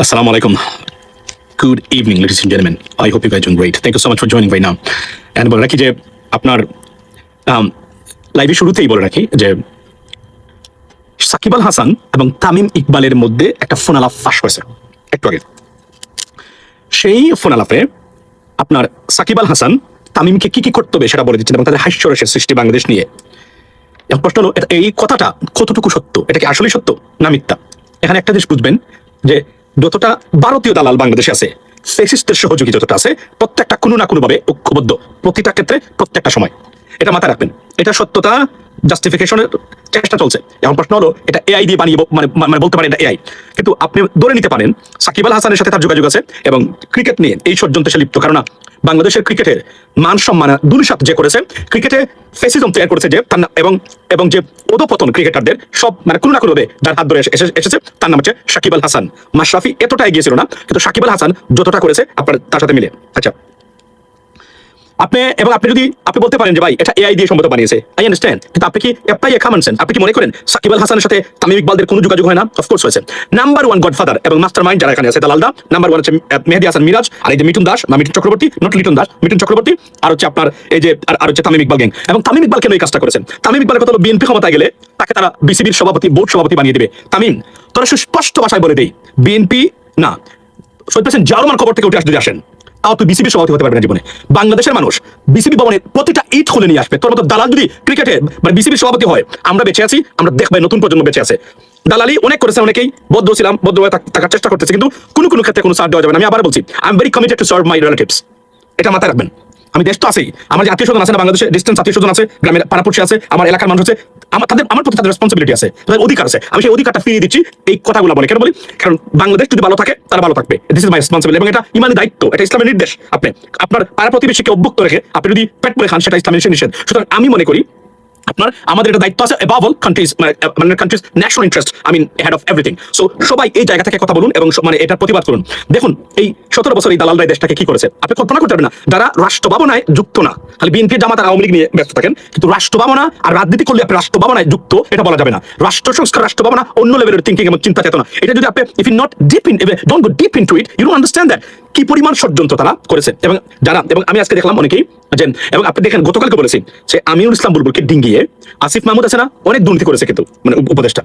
Assalamu alaikum. Good evening, ladies and gentlemen. I hope you guys are doing great. Thank you so much for joining right now. And বলে রাখি যে আপনার লাইভে শুরুতেই বলে রাখি যে সাকিব আল হাসান এবং তামিম ইকবালের মধ্যে একটা ফোন আলাপ ফাঁস হয়েছে একটু আগে। সেই ফোন আলাপে আপনার সাকিব আল হাসান তামিমকে কি করতে হবে সেটা বলে দিচ্ছেন এবং তাদের হাস্যরসের সৃষ্টি বাংলাদেশ নিয়ে। এখন প্রশ্ন হলো, এই কথাটা কতটুকু সত্য? এটা কি আসলেই সত্য না মিথ্যা? এখানে একটা জিনিস বুঝবেন যে যতটা ভারতীয় দালাল বাংলাদেশে আছে, ফ্যাসিস্টের সহযোগী যতটা আছে, প্রত্যেকটা কোনো না কোনো ভাবে ঐক্যবদ্ধ, প্রতিটা ক্ষেত্রে প্রত্যেকটা সময়। এটা মাথায় রাখবেন। এটা সত্যতা জাস্টিফিকেশনের চেষ্টা চলছে। এখন প্রশ্ন হলো, এটা এআই দিয়ে বানিয়ে মানে বলতে পারেন এটা এআই, কিন্তু আপনি ধরে নিতে পারেন সাকিব আল হাসানের সাথে তার যোগাযোগ আছে এবং ক্রিকেট নিয়ে এই ষড়যন্ত্রে সে লিপ্ত। কারণ বাংলাদেশের ক্রিকেটের মান সম্মান দুলিশাত যে করেছে, ক্রিকেটে ফেসিজম তৈরি করেছে যে তার এবং যে অধপতন ক্রিকেটারদের সব মানে কোনো না কোনো যার হাত ধরে এসেছে, তার নাম হচ্ছে সাকিব আল হাসান। মাশরাফি এতটা এগিয়েছিল না, কিন্তু সাকিব আল হাসান যতটা করেছে আপনার তার সাথে মিলে। আচ্ছা, আপনি যদি বলতে পারেন যে ভাই এটা এআই দিয়ে সম্ভবত বানিয়েছে, আই আন্ডারস্ট্যান্ড, কিন্তু আপনি কি অ্যাপ্লাই কমন সেন্স? আপনি কি মনে করেন সাকিব আল হাসানের সাথে তামিম ইকবালদের কোনো যোগাযোগ হয় না? অফকোর্স হয়েছে। নাম্বার ওয়ান গডফাদার এবং মাস্টার মাইন্ড যারা এখানে আছে দালালদা, নাম্বার ওয়ান হচ্ছে মেহেদী হাসান মিরাজ, আর এই যে মিঠুন দাস বা মিঠুন চক্রবর্তী, নট লিটন দাস, মিঠুন চক্রবর্তী, আর হচ্ছে আপনার এই যে আর হচ্ছে তামিম ইকবাল গ্যাং। এবং তামিম ইকবাল কেন এই কাজটা করেছেন? তামিম ইকবালের কথা হলো বিএনপি ক্ষমতায় গেলে তাকে তারা বিসিবির সভাপতি, বোর্ড সভাপতি বানিয়ে দেবে। তামিম তোরা সুস্পষ্ট ভাষায় বলে দেই, বিএনপি না 100% জার্মান খবর থেকে উঠে যদি আসেন, তাও তুই বিসিবি সভাপতি হতে পারবে না জীবনে। বাংলাদেশের মানুষ বিসিবি ভবনের প্রতিটা ইট খুলে নিয়ে আসবে। তোর মতো দালাল যদি ক্রিকেটে মানে বিসিবি সভাপতি হয়, আমরা বেঁচে আছি, আমরা দেখবো নতুন প্রজন্ম বেঁচে আছে। দালালি অনেক করেছে, অনেকেই বদ্ধ ছিলাম, বদ্ধভাবে থাকার চেষ্টা করতেছে, কিন্তু কোনো ক্ষেত্রে কোনো সার দেওয়া যাবে না। আমি আবার বলছি, I am very committed to serve my relatives. এটা মাথায় রাখবেন। আমি দেশ তো আছেই, আমার যে আত্মীয় স্বজন আছে না বাংলাদেশে, ডিস্টেন্স আত্মীয় স্বজন আছে, গ্রামের পাড়াপড়শি আছে, আমার এলাকার মানুষ আছে, আমার প্রতি তাদের রেসপন্সিবিলিটি আছে, তাদের অধিকার আছে। আমি সেই অধিকারটা ফিরিয়ে দিচ্ছি এই কথাগুলো বলে। কেন বলি? কারণ বাংলাদেশ যদি ভালো থাকে তারা ভালো থাকবে। দিস ইজ মাই রেসপন্সিবিলিটি এবং এটা ইমানি দায়িত্ব, এটা ইসলামের নির্দেশ। আপনি আপনার পাড়া প্রতিবেশীকে অভ্যুক্ত রেখে আপনি যদি পেট পুরে খান, সেটা ইসলামের নিষেধ। সুতরাং আমি মনে করি আমাদের একটা দায়িত্ব আছে above all countries, মানে countries national interest, I mean ahead of everything. So সবাই এই জায়গা থেকে কথা বলুন এবং মানে এটার প্রতিবাদ করুন। দেখুন এই 17 বছর এই দালালরা দেশটাকে কি করেছে আপনি কল্পনা করতে পারবেন না। যারা রাষ্ট্র ভাবনায় যুক্ত না, খালি বিএনপি জামাত আর আওয়ামী লীগ নিয়ে ব্যস্ত থাকেন, কিন্তু রাষ্ট্র ভাবনা আর রাজনীতি করলে আপনি রাষ্ট্র ভাবনায় যুক্ত এটা বলা যাবে না। রাষ্ট্র সংস্কার, রাষ্ট্র ভাবনা অন্য লেভেলের থিঙ্কিং এবং চিন্তা চেতনা। এটা যদি আপনি if you not deep in, don't go deep into it, you don't understand that কি পরিমাণ ষড়যন্ত্র তারা করেছে। এবং আমি আজকে দেখলাম অনেকেই এবং আপনি দেখেন গতকালকে বলেছি যে আমিনুল ইসলাম বুলবুলকে ডিঙ্গিয়ে আসিফ মাহমুদ আছে না, অনেক দুর্নীতি করেছে কিন্তু মানে উপদেষ্টা।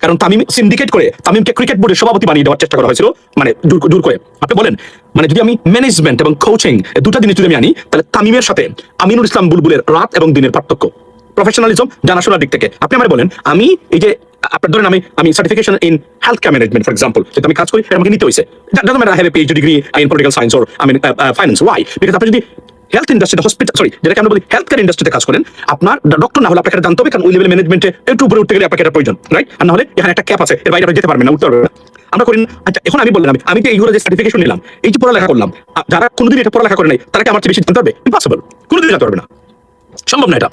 কারণ তামিম সিন্ডিকেট করে তামিমকে ক্রিকেট বোর্ডের সভাপতি বানিয়ে দেওয়ার চেষ্টা করা হয়েছিল, মানে জোর করে। আপনি বলেন মানে যদি আমি ম্যানেজমেন্ট এবং কোচিং দুটা জিনিস যদি আমি আনি, তাহলে তামিমের সাথে আমিনুল ইসলাম বুলবুলের রাত এবং দিনের পার্থক্য, প্রফেশনালিজম, জানাশোনার দিক থেকে। আপনি আমার বলেন, আমি এই যে আপনার ধরেন আমি certification in health care management for example, যেটা আমি কাজ করি, এটা আমাকে নিতে হয়েছে। Doesn't matter I have a PhD degree in political science or finance. Why? Because আপনি যদি হেলথ ইন্ডাস্ট্রিতে যেটাকে আমরা বলি হেলথ কেয়ার ইন্ডাস্ট্রিতে কাজ করেন, আপনার ডক্টর না হলে আপনাকে জানতে হবে, কারণ ওই লেভেল ম্যানেজমেন্টে একটু উপরে উঠতে গেলে আপনাকে এটা প্রয়োজন, রাইট? আর না হলে এখানে একটা ক্যাপ আছে, এর বাইরে আপনি যেতে পারবেন না, উঠতে পারবেন না। আমরা করি। আচ্ছা, এখন আমি বললাম আমি যে এইগুলো যে সার্টিফিকেশন নিলাম, এই যে পড়ালেখা করলাম, যারা কোনোদিন এটা পড়ালেখা করে নাই তারা কি আমার চেয়ে বেশি জানতে পারবে? ইম্পসিবল, কোনোদিন জানতে পারবে না, সম্ভব না এটা।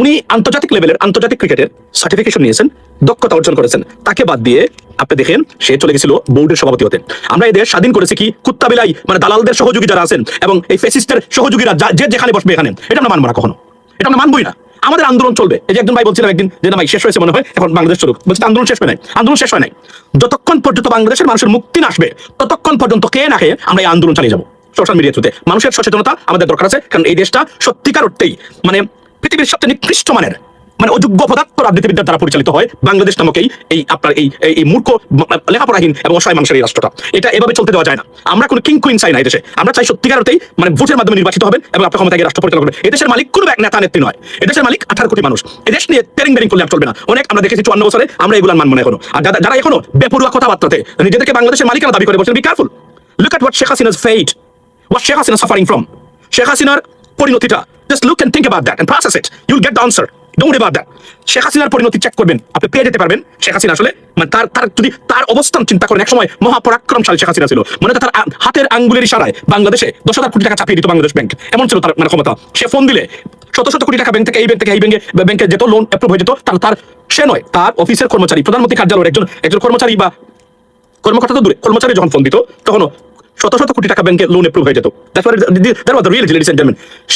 উনি আন্তর্জাতিক লেভেলের আন্তর্জাতিক ক্রিকেটের সার্টিফিকেশন নিয়েছেন, দক্ষতা অর্জন করেছেন। তাকে বাদ দিয়ে আপনি দেখেন সে চলে গেছিল বোর্ডের সভাপতি হতে। আমরা এই দেশ স্বাধীন করেছি কি কুত্তা বিলাই মানে দালালদের সহযোগী যারা আছেন এবং এই ফ্যাসিস্টের সহযোগীরা যে যেখানে বসবে এখানে, এটা আমরা মানবো না কখনো, এটা আমরা মানবই না। আমাদের আন্দোলন চলবে। এই যে একজন ভাই বলছিলাম একদিন যে না ভাই শেষ হয়েছে মনে হয়, এখন বাংলাদেশ চলুক। বলছে আন্দোলন শেষ হয় নাই, আন্দোলন শেষ হয় নাই। যতক্ষণ পর্যন্ত বাংলাদেশের মানুষের মুক্তি না আসবে, ততক্ষণ পর্যন্ত কে না খেয়ে আমরা এই আন্দোলন চালিয়ে যাবো। সোশ্যাল মিডিয়া থ্রুতে মানুষের সচেতনতা আমাদের দরকার আছে, কারণ এই দেশটা সত্যিকার অর্থেই মানে পৃথিবীর সবচেয়ে নিকৃষ্ট মানের মানে অযোগ্য পদার্থ রাজনীতিবিদদের দ্বারা পরিচালিত হয় বাংলাদেশ নামক এই আপনার এই মূর্খ লেখাপড়াহীন এবং অসহায় মানুষের এই রাষ্ট্রটা। এটা এভাবে চলতে দেওয়া যায় না। আমরা কোনো কিং কুইন চাই না এই দেশে। আমরা চাই সত্যিকার অর্থেই মানে ভোটের মাধ্যমে নির্বাচিত হবেন এবং আপনার ক্ষমতাকে রাষ্ট্র পরিচালনা করবেন। এদেশের মালিক কোনো এক নেতা নেত্রী নয়, এদেশের মালিক 18 কোটি মানুষ। এদেশ নিয়ে তেরিং করলে চলবে না। অনেক আমরা দেখেছি 54 বছরে আমরা এগুলো মানব না এখনো। আর যারা এখনো বেপরোয়া কথাবার্তাতে নিজেদেরকে বাংলাদেশের মালিকানা দাবি করে বলছেন, be careful. Look at what Sheikh Hasina's fate, what Sheikh Hasina suffering from. Sheikh হাসিনার পরিণতিটা just look and think about that and process it, you'll get the answer, don't worry about that. Sheikh হাসিনার পরিণতি চেক করবেন, আপনি পেয়ে যেতে পারবেন শেখ হাসিনা আসলে মানে তার যদি তার অবস্থান চিন্তা করেন, এক সময় মহাপরাক্রমশালী শেখ হাসিনা ছিল, মানে তার হাতের আঙ্গুলের ইশারায় বাংলাদেশে 10,000 কোটি টাকা চাপিয়ে দিত বাংলাদেশ ব্যাংক, এমন ছিল তার মানে ক্ষমতা। সে ফোন দিলে শত শত কোটি টাকা ব্যাংক থেকে এই ব্যাংকে যেত, লোন অ্যাপ্রুভ হয়ে যেত। তার সে নয়, তার অফিসের কর্মচারী, প্রধানমন্ত্রী কার্যালয়ের একজন কর্মচারী বা কর্মকর্তা তো দূরে, কর্মচারী যখন ফোন দিত তখন শত শত কোটি টাকা ব্যাংকে লোন এপ্রুভ হয়ে যেত।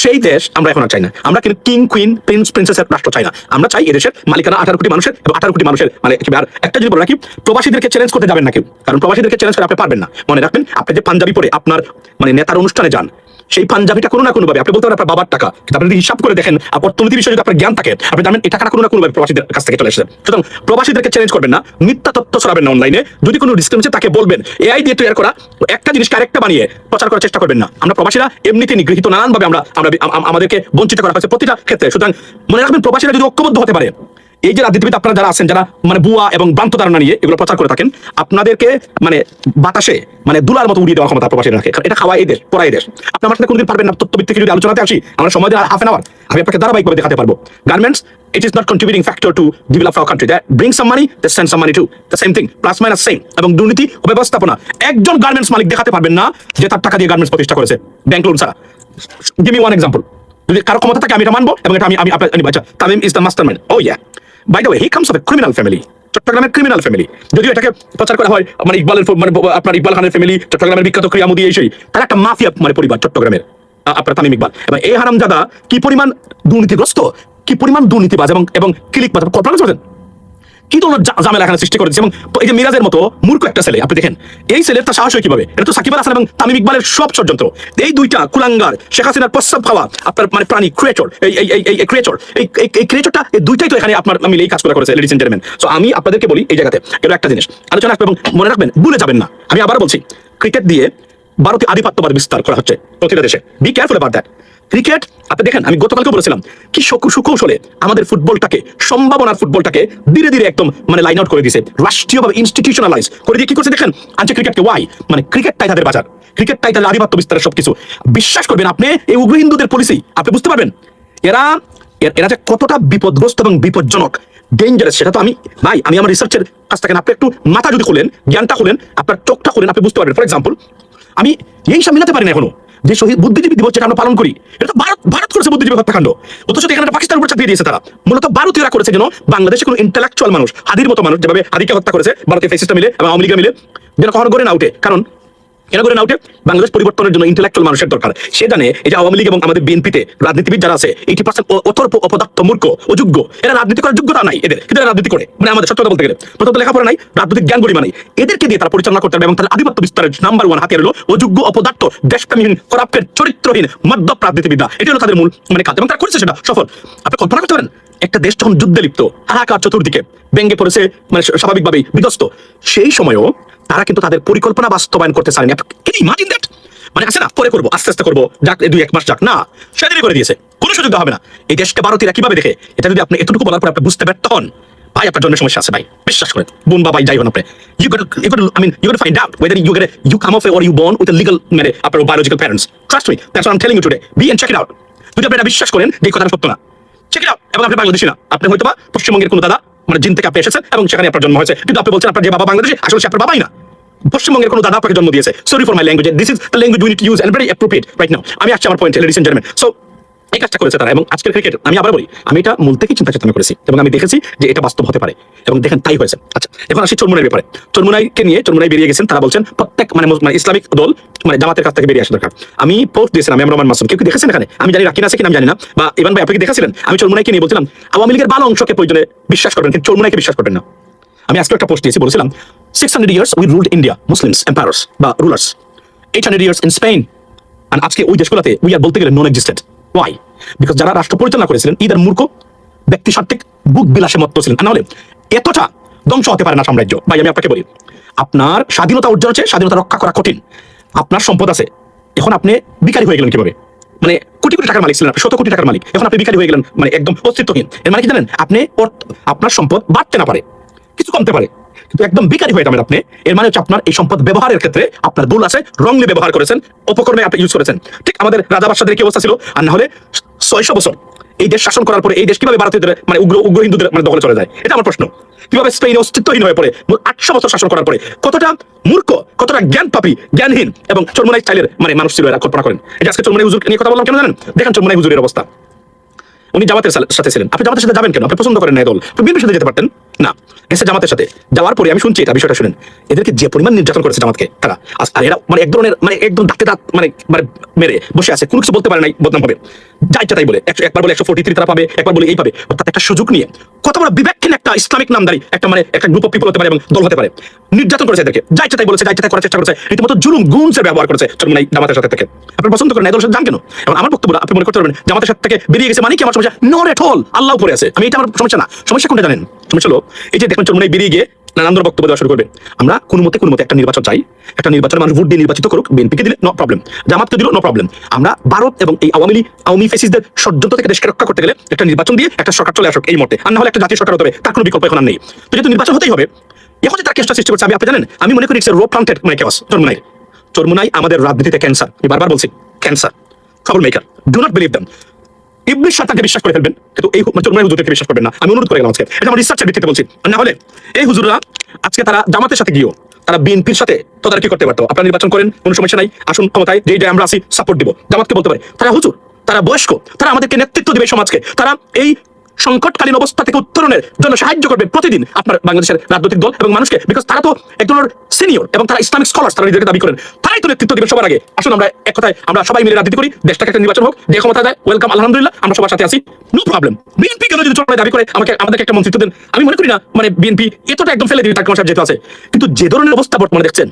সেই দেশ আমরা এখন আর চাই না। আমরা কিন্তু কিং কুইন প্রিন্স প্রিন্সেসের রাষ্ট্র চাই না। আমরা চাই এদেশের মালিকানা 18 কোটি মানুষের, এবং 18 কোটি মানুষের মানে আর একটা যদি বলে রাখি, প্রবাসীদেরকে চ্যালেঞ্জ করতে যাবেন না কেউ, কারণ প্রবাসীদেরকে চ্যালেঞ্জ করে আপনি পারবেন না। মনে রাখবেন, আপনি যে পাঞ্জাবি পরে আপনার মানে নেতার অনুষ্ঠানে যান, সেই পাঞ্জাবিটা কোনো না কোনো ভাবে আপনি বলতে পারেন আপনার বাবার টাকা, কিন্তু আপনি যদি হিসাব করে দেখেন অর্থনীতি বিষয়ে যদি আপনার জ্ঞান থাকে, আপনি জানেন এই টাকাটা কোনো না কোনো ভাবে প্রবাসীদের কাছ থেকে চলে এসেছে। সুতরাং প্রবাসীদেরকে চ্যালেঞ্জ করবেন না, মিথ্যা তথ্য ছড়াবেন না অনলাইনে। যদি কোনো ডিসক্রিমিনেশন তাকে বলবেন, এআই দিয়ে তৈরি করা একটা জিনিসকে আরেকটা বানিয়ে প্রচার করার চেষ্টা করবেন না। আমরা প্রবাসীরা এমনিতে নিগৃহীত, নানানভাবে আমরা আমাদেরকে বঞ্চিত করা হয়েছে প্রতিটা ক্ষেত্রে। সুতরাং মনে রাখবেন, প্রবাসীরা যদি ঐক্যবদ্ধ হতে পারে, এই যে রাজনীতিবিদ আপনারা যারা আছেন, যারা মানে বুয়া এবং ভ্রান্ত ধারণা নিয়ে এগুলো প্রচার করে থাকেন, আপনাদেরকে মানে বাতাসে মানে দুলার মতো উড়িয়ে দেওয়ার ক্ষমতা প্রবাসীরা রাখে। এটা খাওয়া এই দেশ, পড়া এই দেশ। আপনি আমার সাথে কোনোদিন পারবেন না। তথ্যবিদ থেকে যদি আলোচনাতে আসি, আমরা সময় দিয়ে হাফ এন আওয়ার আমি আপনাকে ধারাবাহিকভাবে দেখাতে পারবো। Garments, it is not contributing factor to develop our country. That brings some money, they send some money too. The same thing, plus minus same. এবং দুর্নীতি ও ব্যবস্থাপনা, একজন গার্মেন্টস মালিক দেখাতে পারবেন না যে তার টাকা দিয়ে গার্মেন্টস প্রতিষ্ঠা করেছে ব্যাংক লোন ছাড়া। Give me one example. যদি কারো ক্ষমতা থাকে আমি এটা মানবো, এবং এটা আমি আচ্ছা, Tamim is the mastermind. Oh yeah, by the way, he comes of a criminal family, চট্টগ্রামের ক্রিমিনাল ফ্যামিলি। যদিও এটাকে প্রচার করা হয় মানে ইকবালের মানে আপনার ইকবাল খানের ফ্যামিলি, চট্টগ্রামের বিখ্যাত ক্রিয়ামোদী, এই সেই, তার একটা মাফিয়া মানে পরিবার চট্টগ্রামের আপনার তামিম ইকবাল। এবং এই হারামজাদা কি পরিমাণ দুর্নীতিগ্রস্ত, কি পরিমাণ দুর্নীতিবাজ এবং ক্লিকবাজ, কল্পনা করছেন কি ধরনের ঝামেলা এখানে সৃষ্টি করেছে। এবং এই যে মিরাজের মতো মূর্খ একটা ছেলে, আপনি দেখেন এই ছেলের তার সাহস হয় কিভাবে। এটা তো সাকিব আল হাসান এবং তামিম ইকবালের সব ষড়যন্ত্র। এই দুইটা কুলাঙ্গার, শেখ হাসিনার প্রস্তাব খাওয়া আপনার মানে প্রাণী ক্রিয়েচর, এই ক্রিয়েচর, এই ক্রিয়েচরটা, এই দুইটাই তো এখানে আপনার মিলে এই কাজগুলো করেছে, লেডিস এন্ড জেন্টলম্যান। সো আমি আপনাদেরকে বলি এই জায়গাতে এর একটা জিনিস আলোচনা আসবে, এবং মনে রাখবেন, ভুলে যাবেন না। আমি আবার বলছি, ক্রিকেট দিয়ে ভারতীয় আধিপত্যবাদ বিস্তার করা হচ্ছে প্রতিটা দেশে। B careful about that. Cricket আপনি দেখেন, আমি গতকালকে বলেছিলাম কি সুকৌশলে আমাদের ফুটবলটাকে, সম্ভাবনার ফুটবলটাকে ধীরে ধীরে একদম মানে লাইন আউট করে দিয়েছে, রাষ্ট্রীয়ভাবে ইনস্টিটিউশনালাইজ করে দিয়ে কি করছে দেখেন, আনছে ক্রিকেটকে। ওয়াই? মানে ক্রিকেটটাই তাদের বাজার, ক্রিকেটটাই তাদের আধিপত্য বিস্তারের সবকিছু। বিশ্বাস করবেন আপনি, এই উগ্র হিন্দুদের পলিসি আপনি বুঝতে পারবেন এরা যে কতটা বিপদগ্রস্ত এবং বিপজ্জনক, ডেঞ্জারাস। সেটা তো আমি ভাই, আমি আমার রিসার্চের কাছ থেকে, আপনি একটু মাথা যদি খোলেন, জ্ঞানটা খোলেন, আপনার চোখটা খোলেন, আপনি বুঝতে পারবেন। ফর এক্সাম্পল, আমি এই সব মিলাতে পারি না এখনো যে শহীদ বুদ্ধিজীবী দিবস যেটা আমরা পালন করি, এটা তো ভারত করেছে বুদ্ধিজীবী হত্যাকাণ্ড, অথচ এখানে পাকিস্তানের উপর চাপিয়ে দিয়েছে তারা। মূলত ভারতীয়রা করেছে যেন বাংলাদেশে কোনো ইন্টেলেকচুয়াল মানুষ, হাদির মতো মানুষ যেভাবে হাদিকে হত্যা করেছে ভারতীয় ফ্যাসিস্টরা মিলে এবং আওয়ামী লীগ মিলে, যেন কখনো গড়ে না উঠে। কারণ এরা করে না উঠে, বাংলাদেশ পরিবর্তনের জন্য ইন্টেলেকচুয়াল মানুষের দরকার। সে জানে এই যে আওয়ামী লীগ এবং আমাদের বিএনপিতে রাজনীতিবিদ যারা আছে, 80% অথর্প, অপদার্থ, মূর্খ, অযোগ্য। এরা রাজনীতি করার যোগ্যতা নাই এদের, কিন্তু এরা রাজনীতি করে, মানে আমাদের সত্যতা বলতে গেলে প্রথমত লেখাপড়া নাই, রাজনৈতিক জ্ঞান গরিমা নাই। এদেরকে দিয়ে তারা পরিচালনা করতে হবে, এবং তাদের আধিপত্য বিস্তারের নাম্বার ওয়ান হাতিয়ার হলো অযোগ্য, অপদার্থ, দেশপ্রেমহীন, করাপ্টেড, চরিত্রহীন, মদ্যপ রাজনীতিবিদরা। এটা হলো তাদের মূল মানে কাজ, এবং তারা করেছে সেটা সফল। আপনি কল্পনা করতে পারেন, একটা দেশ যখন যুদ্ধে লিপ্ত, হাহাকার চতুর্দিকে, ভেঙে পড়েছে মানে স্বাভাবিকভাবেই বিধ্বস্ত, সেই সময়ও তারা কিন্তু তাদের পরিকল্পনা বাস্তবায়ন করতে চায়নি। ইমাজিন দ্যাট, মানে আছে না, পরে করবো, আস্তে আস্তে করবো, যাক 2-1 মাস যাক, না, সেদিনই করে দিয়েছে, কোনো সুযোগ দেওয়া হবে না। এই দেশকে ভারতীয়রা কিভাবে দেখে, এটা যদি আপনি এতটুকু বলার পর আপনি বুঝতে ব্যর্থ হন, ভাই আপনার জন্য সমস্যা আছে ভাই, বিশ্বাস করেন। বোন বা ভাই যাই হন আপনি, you got to find out whether you come of or you born with a legal মানে আপনার biological parents. Trust me, that's what I'm telling you today. Be and check it out. যদি আপনি এটা বিশ্বাস করেন যে এই কথাটা সত্য না, চেক ইট আউট। এবং আপনি বাংলাদেশি না, আপনি হয়তো বা পশ্চিমবঙ্গের কোনো দাদা মানে জিন থেকে আপনি এসেছেন এবং সেখানে আপনার জন্ম হয়েছে, কিন্তু আপনি বলছেন আপনার যে বাবা বাংলাদেশি, আসলে সে আপনার বাবাই না, পশ্চিমবঙ্গের কোনো দাদা আপনাকে জন্ম দিয়েছে। Sorry for my language, this is the language we need to use and very appropriate right now. আমি আসছি আমার পয়েন্টে, লেডিস এন্ড জেন্টলম্যান। সো এই কাজটা করেছে তারা। এবং আজকের ক্রিকেট আমি আবার বলি, আমি এটা মূল থেকেই চিন্তা চেতনা করেছি এবং আমি দেখেছি যে এটা বাস্তব হতে পারে, এবং দেখেন তাই হয়েছে। আচ্ছা, এখন আসি চরমুনাইয়ের ব্যাপারে। চরমুনাইকে নিয়ে, চরমুনাই বেরিয়ে গেছেন, তারা বলছেন প্রত্যেক মানে ইসলামিক দল মানে জামাতের কাছ থেকে বেরিয়ে আসা দরকার। আমি পোস্ট দিয়েছিলাম, আমি রহমান মাসুম, কেউ কি দেখেছেন এখানে? আমি জানি রাকিন আছে কিনা আমি জানি না, বা ইভান ভাই আপনি কি দেখেছিলেন? আমি চরমুনাইকে নিয়ে বলছিলাম আওয়ামী লীগের ভালো অংশকে প্রয়োজনে বিশ্বাস করবেন, কিন্তু চরমুনাইকে বিশ্বাস করবেন না। আমি আজকে একটা পোস্ট দিয়েছি, বলেছিলাম 600 years we ruled India, Muslims, emperors বা rulers, 800 years in Spain, and আজকে ওই দেশগুলোতে we are বলতে গেলে নন এক্সিস্টেন্ট। Why? Because যারা রাষ্ট্র পরিচালনা করেছিলেন ইদার মূর্খ, ব্যক্তি স্বার্থিক, বুক বিলাসে মত্ত ছিলেন। আর নাহলে এতটা ধ্বংস হতে পারে না সাম্রাজ্য। ভাই আমি আপনাকে বলি, আপনার স্বাধীনতা অর্জন আছে, স্বাধীনতা রক্ষা করা কঠিন, আপনার সম্পদ আছে, এখন আপনি বিকারী হয়ে গেলেন কিভাবে? মানে কোটি কোটি টাকার মালিক ছিলেন, 100 কোটি টাকার মালিক, এখন আপনি বিকারী হয়ে গেলেন, মানে একদম অস্তিত্বহীন। এর মানে কি জানেন? আপনি আপনার সম্পদ বাড়তে না পারে, কিছু কমতে পারে, কিন্তু একদম বিকারী হয়ে যাবেন আপনি। এর মানে হচ্ছে আপনার এই সম্পদ ব্যবহারের ক্ষেত্রে আপনার ভুল আছে, রংলি ব্যবহার করেছেন, অপকর্মে আপনি ইউজ করেছেন। ঠিক আমাদের রাজা বাদশাদের কি অবস্থা ছিল? আর না হলে 600 বছর এই দেশ শাসন করার পরে এই দেশ কিভাবে ভারতীয়দের মানে উগ্র হিন্দুদের মানে দখলে চলে যায়, এটা আমার প্রশ্ন। কিভাবে স্পেন অস্তিত্বহীন হয়ে পড়ে 800 বছর শাসন করার পরে, কতটা মূর্খ, কতটা জ্ঞান পাপী, জ্ঞানহীন এবং চরমুনাই স্টাইলের মানে মানুষ ছিল এরা। কল্পনা করেন, এই যে আজকে চরমুনাই হুজুর নিয়ে কথা বললাম কেন জানেন? দেখেন চরমুনাই হুজুরের অবস্থা, উনি জামাতের সাথে ছিলেন। আপনি জামাতের সাথে যাবেন কেন? আপনি পছন্দ করেন না এই দল, আপনি বিএনপির সাথে যেতে পারতেন। না, গেছে জামাতের সাথে। যাওয়ার পরে আমি শুনছি এটা, বিষয়টা শুনেন, এদেরকে যে পরিমাণ নির্যাতন করেছে জামাতকে তারা, আর এরা মানে এক ধরনের মানে একদম দাঁতে দাঁত মানে মানে মেরে বসে আছে, কোনো কিছু বলতে পারে নাই, বদনাম হবে, যা ইচ্ছা তাই বলে। একবার বলে 143 তারা পাবে, একবার বলে এই পাবে, অর্থাৎ একটা সুযোগ নিয়ে কত বড় বিবেকহীন একটা ইসলামিক নামদারি একটা মানে একটা গ্রুপ অফ পিপল হতে পারে এবং দল হতে পারে, নির্যাতন করেছে এদেরকে, যা ইচ্ছা তাই বলেছে, যা ইচ্ছা তাই করার চেষ্টা করেছে, রীতিমতো জুলুম গুনসের ব্যবহার করেছে চরমোনাই জামাতের সাথে থেকে। আপনি পছন্দ করেন এই দলের সাথে যান কেন? এবং আমার বক্তব্য আপনি মনে করতে পারবেন জামাতের সাথে থেকে বেরিয়ে গেছে মানে কি আমার সমস্যা? নট এট অল, আল্লাহ উপরে আছে, আমি এটা আমার সমস্যা না। সমস্যা কোনটা জানেন? সমস্যা হলো এই যে দেখবেন চরমোনাই বেরিয়ে গিয়ে নানান বক্তব্য দেওয়া শুরু করবে। আমরা কোনো মতে একটা নির্বাচন চাই, একটা নির্বাচনে মানুষ ভোট দিয়ে নির্বাচিত করুক, বিএনপিকে দিলে নো প্রবলেম, জামাতকে দিল নো প্রবলেম। আমরা ভারত এবং এই আওয়ামী ফেসিসদের ষড়যন্ত্র থেকে দেশকে রক্ষা করতে গেলে একটা নির্বাচন দিয়ে একটা সরকার চলে আসুক এই মতে, আর না হলে একটা জাতীয় সরকার হতে হবে, তার কোনো বিকল্প এখন আর নেই। তো যেহেতু নির্বাচন হতেই হবে, এখন যে তার কেসটা সৃষ্টি করছে আপনি জানেন, আমি মনে করি ইটস এ রো প্লান্টেড মানে কেওয়াস। চরমোনাই আমাদের রাজনীতিতে ক্যান্সার, আমি বারবার বলছি cancer, trouble maker, do not believe them. ইবলিশ শয়তানকে বিশ্বাস করে ফেলবেন, কিন্তু এই চরমোনাই হুজুরকে বিশ্বাস করবেন না, আমি অনুরোধ করে গেলাম আজকে, এটা আমার রিসার্চের ভিত্তিতে বলছি। না হলে এই হুজুররা আজকে তারা জামাতের সাথে গিয়েও তারা বিএনপির সাথে তদারকি করতে পারতো, আপনারা নির্বাচন করেন, কোনো সমস্যা নাই, আসুন ক্ষমতায়, যেই আমরা আসি সাপোর্ট দিব, জামাতকে বলতে পারে তারা হুজুর, তারা বয়স্ক, তারা আমাদেরকে নেতৃত্ব দিবে সমাজকে, তারা এই সংকটকালীন অবস্থা থেকে উত্তরণের জন্য সাহায্য করবে প্রতিদিন আপনার বাংলাদেশের রাজনৈতিক দল এবং মানুষকে, বিকজ তারা তো এক ধরনের সিনিয়র এবং তারা ইসলামিক স্কলার, তারা নিজেকে দাবি করেন, তারাই তো নেতৃত্ব দিবে সবার আগে। আসুন আমরা এক কথায় আমরা সবাই মিলে রাজনীতি করি, দেশটাকে একটা নির্বাচন হোক, যে ক্ষমতা দেয় ওয়েলকাম, আলহামদুলিল্লাহ, আমরা সবার সাথে আছি, নো প্রবলেম। বিএনপি কেন যদি চরমোনাই দাবি করে আমাদেরকে একটা মন্ত্রিত্ব দেন, আমি মনে করি না মানে বিএনপি এতটা একদম ফেলে দিবি তার সাহেব যেতে আছে, কিন্তু যে ধরনের অবস্থা বর্তমানে দেখছেন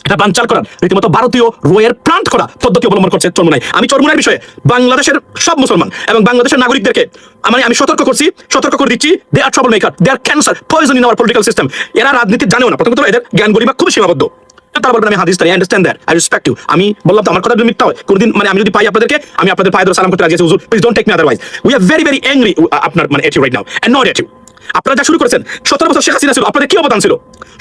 এটা বানচাল করার রীতিমতো ভারতীয় রোয়ের প্লান্ট করা পদ্ধতি অবলম্বন করছে চরমোনাই। আমি চরমোনাইয়ের বিষয়ে বাংলাদেশের সব মুসলমান এবং বাংলাদেশের নাগরিকদেরকে আমি সতর্ক করে দিচ্ছি, they are trouble maker, they are cancer, poison in our political system. এরা রাজনীতি জানেও না, প্রথমত এদের জ্ঞান গরিমা খুবই সীমাবদ্ধ। তারা বলবেন আমি হাদিস তাই, I understand that, I respect you. আমি বললাম তো আমার কথা যদি মিথ্যা হয় কোনদিন, মানে আমি যদি পাই আপনাদেরকে, আমি আপনাদের পায়ে ধরে সালাম করতে রাজি আছি, হুজুর please don't take me otherwise. We are very angry আপনার মানে at you right now and not at you. আপনারা যা শুরু করেছেন, 17 বছর শেখ হাসিনা ছিল, আপনাদের কি অবদান ছিল?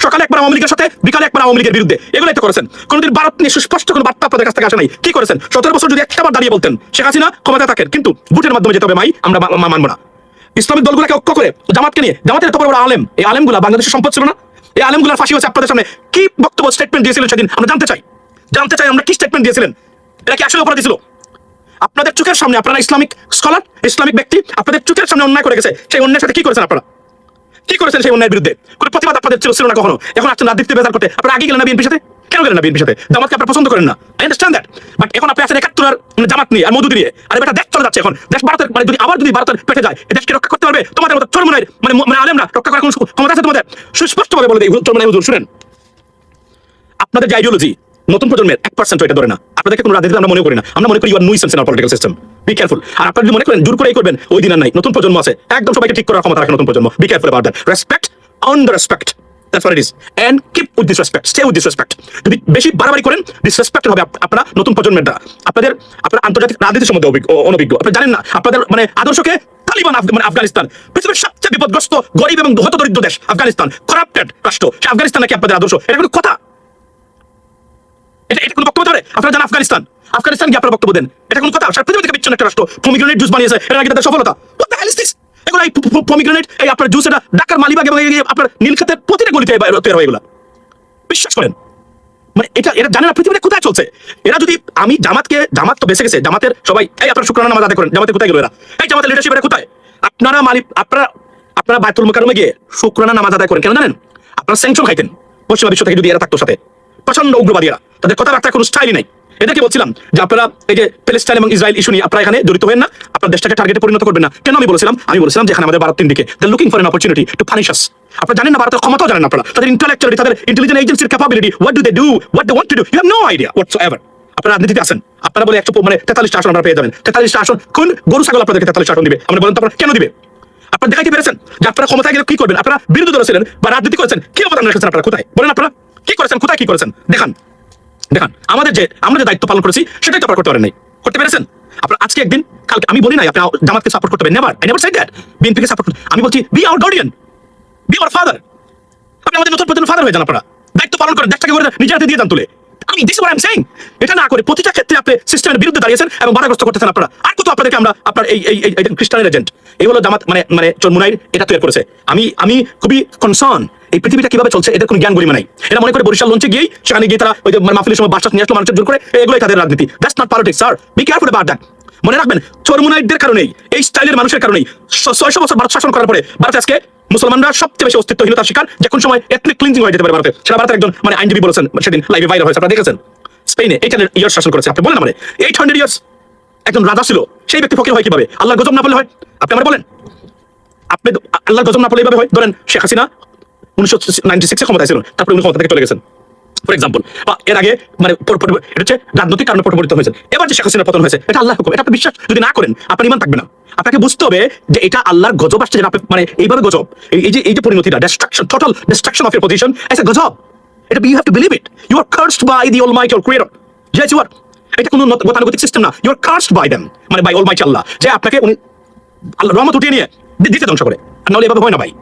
সকালে একবার আওয়ামী লীগের সাথে, বিকালে একবার আওয়ামী লীগের বিরুদ্ধে, এগুলাই তো করেছেন। কোনদিন ভারত নিয়ে সুস্পষ্ট কোনো বার্তা আপনাদের কাছ থেকে আসে নাই, কি করেছেন? 17 বছর যদি একটাবার দাঁড়িয়ে বলতেন শেখ হাসিনা ক্ষমতায় থাকেন কিন্তু ভোটের মাধ্যমে যেতে হবে মাই, আমরা মানবো না। ইসলামিক দলগুলোকে ঐক্য করে জামাতকে নিয়ে, জামাতের এত বড় আলেম, এই আলেমগুলা বাংলাদেশের সম্পদ ছিল না? এই আলেমগুলার ফাঁসি হয়েছে আপনাদের সামনে, কি বক্তব্য স্টেটমেন্ট দিয়েছিলেন সেদিন আমরা জানতে চাই আমরা কি স্টেটমেন্ট দিয়েছিলেন? এটা কি আসলে অপরাধী ছিল? আপনাদের চোখের সামনে আপনারা ইসলামিক স্কলার, ইসলামিক ব্যক্তি, আপনাদের চোখের সামনে অন্যায় করে গেছে, সেই অন্যায়ের সাথে কি করেছেন আপনারা? কি করেছেন সেই অন্যায়ের বিরুদ্ধে? কোনো প্রতিবাদ আপনাদের ছিল না কখনো? এখন আসছেন রাজনীতিতে বেজার করতে, আপনারা আগে গেলেন না বিএনপির সাথে? কেন গেলেন না বিএনপির সাথে? জামাতকে আপনারা পছন্দ করেন না, আই আন্ডারস্ট্যান্ড দ্যাট, বাট এখন আপনি আছেন 71 আর জামাত নিয়ে আর মধুদি নিয়ে, আরে বেটা দেশ চলে যাচ্ছে এখন, দেশ ভারতের মানে যদি ভারতের পেটে যায়, এই দেশকে রক্ষা করতে পারবে তোমাদের মতো চরমোনাইয়ের মানে আলেমরা রক্ষা করার কোনো ক্ষমতা আছে তোমাদের? সুস্পষ্টভাবে বলে দেই চরমোনাই হুজুর, শুনেন, আপনাদের যে আইডিওলজি নতুন প্রজন্মের 1% এটা ধরে না, আপনাদেরকে কোনো রাজনীতি আমরা মনে করি না, আমরা মনে করি you are nuisance in our political system, be careful. আর আপনারা যদি মনে করেন জোর করেই করবেন, ওই দিন আর নাই, নতুন প্রজন্ম আছে, একদম সবাইকে ঠিক করার ক্ষমতা রাখে নতুন প্রজন্ম, be careful about that, respect on the respect, that's what it is, and keep with this respect, stay with this respect. যদি বেশি বাড়াবাড়ি করেন, ডিসরেসপেক্ট হবে আপনারা নতুন প্রজন্মের দ্বারা, আপনারা আন্তর্জাতিক রাজনীতির সম্বন্ধে অনভিজ্ঞ, আপনি জানেন না আপনাদের মানে আদর্শকে তালিবান মানে আফগানিস্তান, পৃথিবীর সবচেয়ে বিপদগ্রস্ত গরিব এবং হতদরিদ্র দেশ আফগানিস্তান, করাপ্টেড রাষ্ট্র, সে আফগানিস্তান নাকি আপনাদের আদর্শ? এটা কোনো কথা? এটা কোনো বক্তব্য ধরে? আপনারা জানেন আফগানিস্তান কি আপনারা বক্তব্য দেন? এটা কোনো কথা? সারা পৃথিবী থেকে বিচ্ছিন্ন একটা রাষ্ট্র, পমিগ্রেনেট জুস বানিয়েছে, এটা নাকি তাদের সফলতা? What the hell is this? এগুলো এই পমিগ্রেনেট, এই আপনার জুস, এটা ঢাকার মালিবাগ এবং আপনার নীলক্ষেতের প্রতিটা গলিতে তৈরি হয় এগুলা, বিশ্বাস করেন। মানে এটা জানেন না পৃথিবীতে কোথায় চলছে? এরা যদি আমি জামাত তো বেঁচে গেছে, জামাতের সবাই এই আপনারা শুকরানা নামাজ আদায় করেন, জামাতে কোথায় গেল এরা? এই জামাতের লিডারশিপ এরা কোথায়? আপনারা বাইতুল মুকাররমে গিয়ে শুকরানা নামাজ আদায় করেন কেন জানেন? আপনারা স্যাংশন খাইতেন পশ্চিমা বিশ্ব থেকে যদি এরা থাকতো সাথে, প্রচন্ড উগ্রবাদীরা, তাদের কথাবার্তার কোনো স্টাইলই নাই। এদেরকে বলছিলাম যে আপনারা এই যে প্যালেস্টাইন এবং ইসরায়েল ইস্যু নিয়ে আপনারা এখানে জড়িত হবেন না, আপনার দেশটাকে টার্গেটে পরিণত করবেন না। কেন আমি বলেছিলাম যে এখানে আমাদের ভারত তিন দিকে, they looking for an opportunity to punish us. আপনারা জানেন না ভারতের ক্ষমতাও জানেন না, আপনারা তাদের ইন্টেলেকচুয়ালিটি, তাদের ইন্টেলিজেন্স এজেন্সির capability, what do they do, what they want to do, you have no idea whatsoever. আপনারা রাজনীতিতে আসেন, আপনারা বলে 143টা আসন আপনারা পেয়ে যাবেন, 43টা আসন, কোন গরু ছাগল আপনাদেরকে 43টা আসন দিবে? আমরা বলেন তো আপনারা কেন দিবে? আপনারা দেখাইতে পেরেছেন যে আপনারা ক্ষমতায় গেলে কি করবেন? আপনারা বিরোধী দল ছিলেন বা রাজনীতি করেছেন, কি অবদান রেখেছেন আপনারা? কোথায় বলেন? আপনারা কি করেছেন? কোথায় কি করেছেন? দেখান। আমরা যে দায়িত্ব পালন করেছি সেটাই তো আপনারা করতে পারেন নাই, করতে পেরেছেন? আপনারা আজকে একদিন, কালকে আমি বলি নাই আপনি জামাতকে সাপোর্ট করতে হবে, never, I never said that. বিএনপিকে সাপোর্ট করতে, আমি বলছি B hour guardian, B hour father. আপনি আমাদের নতুন প্রজন্মের ফাদার হয়ে যান, আপনারা দায়িত্ব পালন করেন, দেশটাকে নিজের হাতে দিয়ে যান তুলে। আমি this what I am saying. এটা না করে প্রতিটা ক্ষেত্রে আপনি সিস্টেমের বিরুদ্ধে দাঁড়িয়েছেন এবং বাধাগ্রস্ত করতেছেন আপনারা। আর কত আপনাদেরকে আমরা আপনার এই খ্রিস্টানের এজেন্ট, এই হলো জামাত মানে চরমোনাই এটা তৈরি করেছে। আমি খুবই কনসার্ন, এই পৃথিবীটা কিভাবে চলছে এদের কোনো জ্ঞান গরিমা নাই। এরা মনে করে বরিশাল লঞ্চে গিয়েই সেখানে গিয়ে তারা ওই যে মাহফিলের সময় বাসটা নিয়ে আসলো, মানুষের জোর করে, এগুলোই তাদের রাজনীতি। That's not politics sir, B careful about that. মনে রাখবেন চরমোনাইদের কারণেই, এই স্টাইলের মানুষের কারণেই 600 বছর ভারত শাসন করার পরে ভারত আজকে মুসলমানরা সবচেয়ে বেশি অস্তিত্বহীনতার শিকার, যে কোন সময় এথনিক ক্লিনজিং হয়ে যেতে পারে ভারতে। সেটা ভারতের একজন মানে আইনজীবী বলেছেন সেদিন লাইভে ভাইরাল হয়েছে, আপনারা দেখেছেন। স্পেনে 800 ইয়ার্স শাসন করেছে। আপনি বলেন আমারে 800 ইয়ার্স একজন রাজা ছিল, সেই ব্যক্তি ফকির হয় কিভাবে? আল্লাহর গজব না পড়লে হয়? আপনি আমার বলেন, আপনি আল্লাহর গজব না পড়লে এইভাবে হয়? ধরেন শেখ হাসিনা 1996 ক্ষমতায় ছিলেন, তারপরে উনি ক্ষমতা থেকে চলে গেছেন ফর এক্সাম্পল, বা এর আগে মানে এটা হচ্ছে রাজনৈতিক কারণে পরিবর্তন হয়েছে। এবার যে শেখ হাসিনার পতন হয়েছে, এটা আল্লাহর হুকুম। এটা আপনি বিশ্বাস যদি না করেন, আপনার ঈমান থাকবে না। আপনাকে বুঝতে হবে যে এটা আল্লাহর গজব আসছে, যেটা আপনি মানে এইভাবে গজব, এই যে পরিণতিটা, destruction, total destruction of your position, it's a গজব। এটা you have to believe it. You are cursed by the Almighty, your creator. Yes you are. এটা কোনো গতানুগতিক সিস্টেম না, you are cursed by them, মানে বাই অলমাইটি আল্লাহ, যে আপনাকে উনি আল্লাহ রহমত উঠিয়ে নিয়ে দিতে ধ্বংস করে। আর নাহলে এভাবে হয় না ভাই।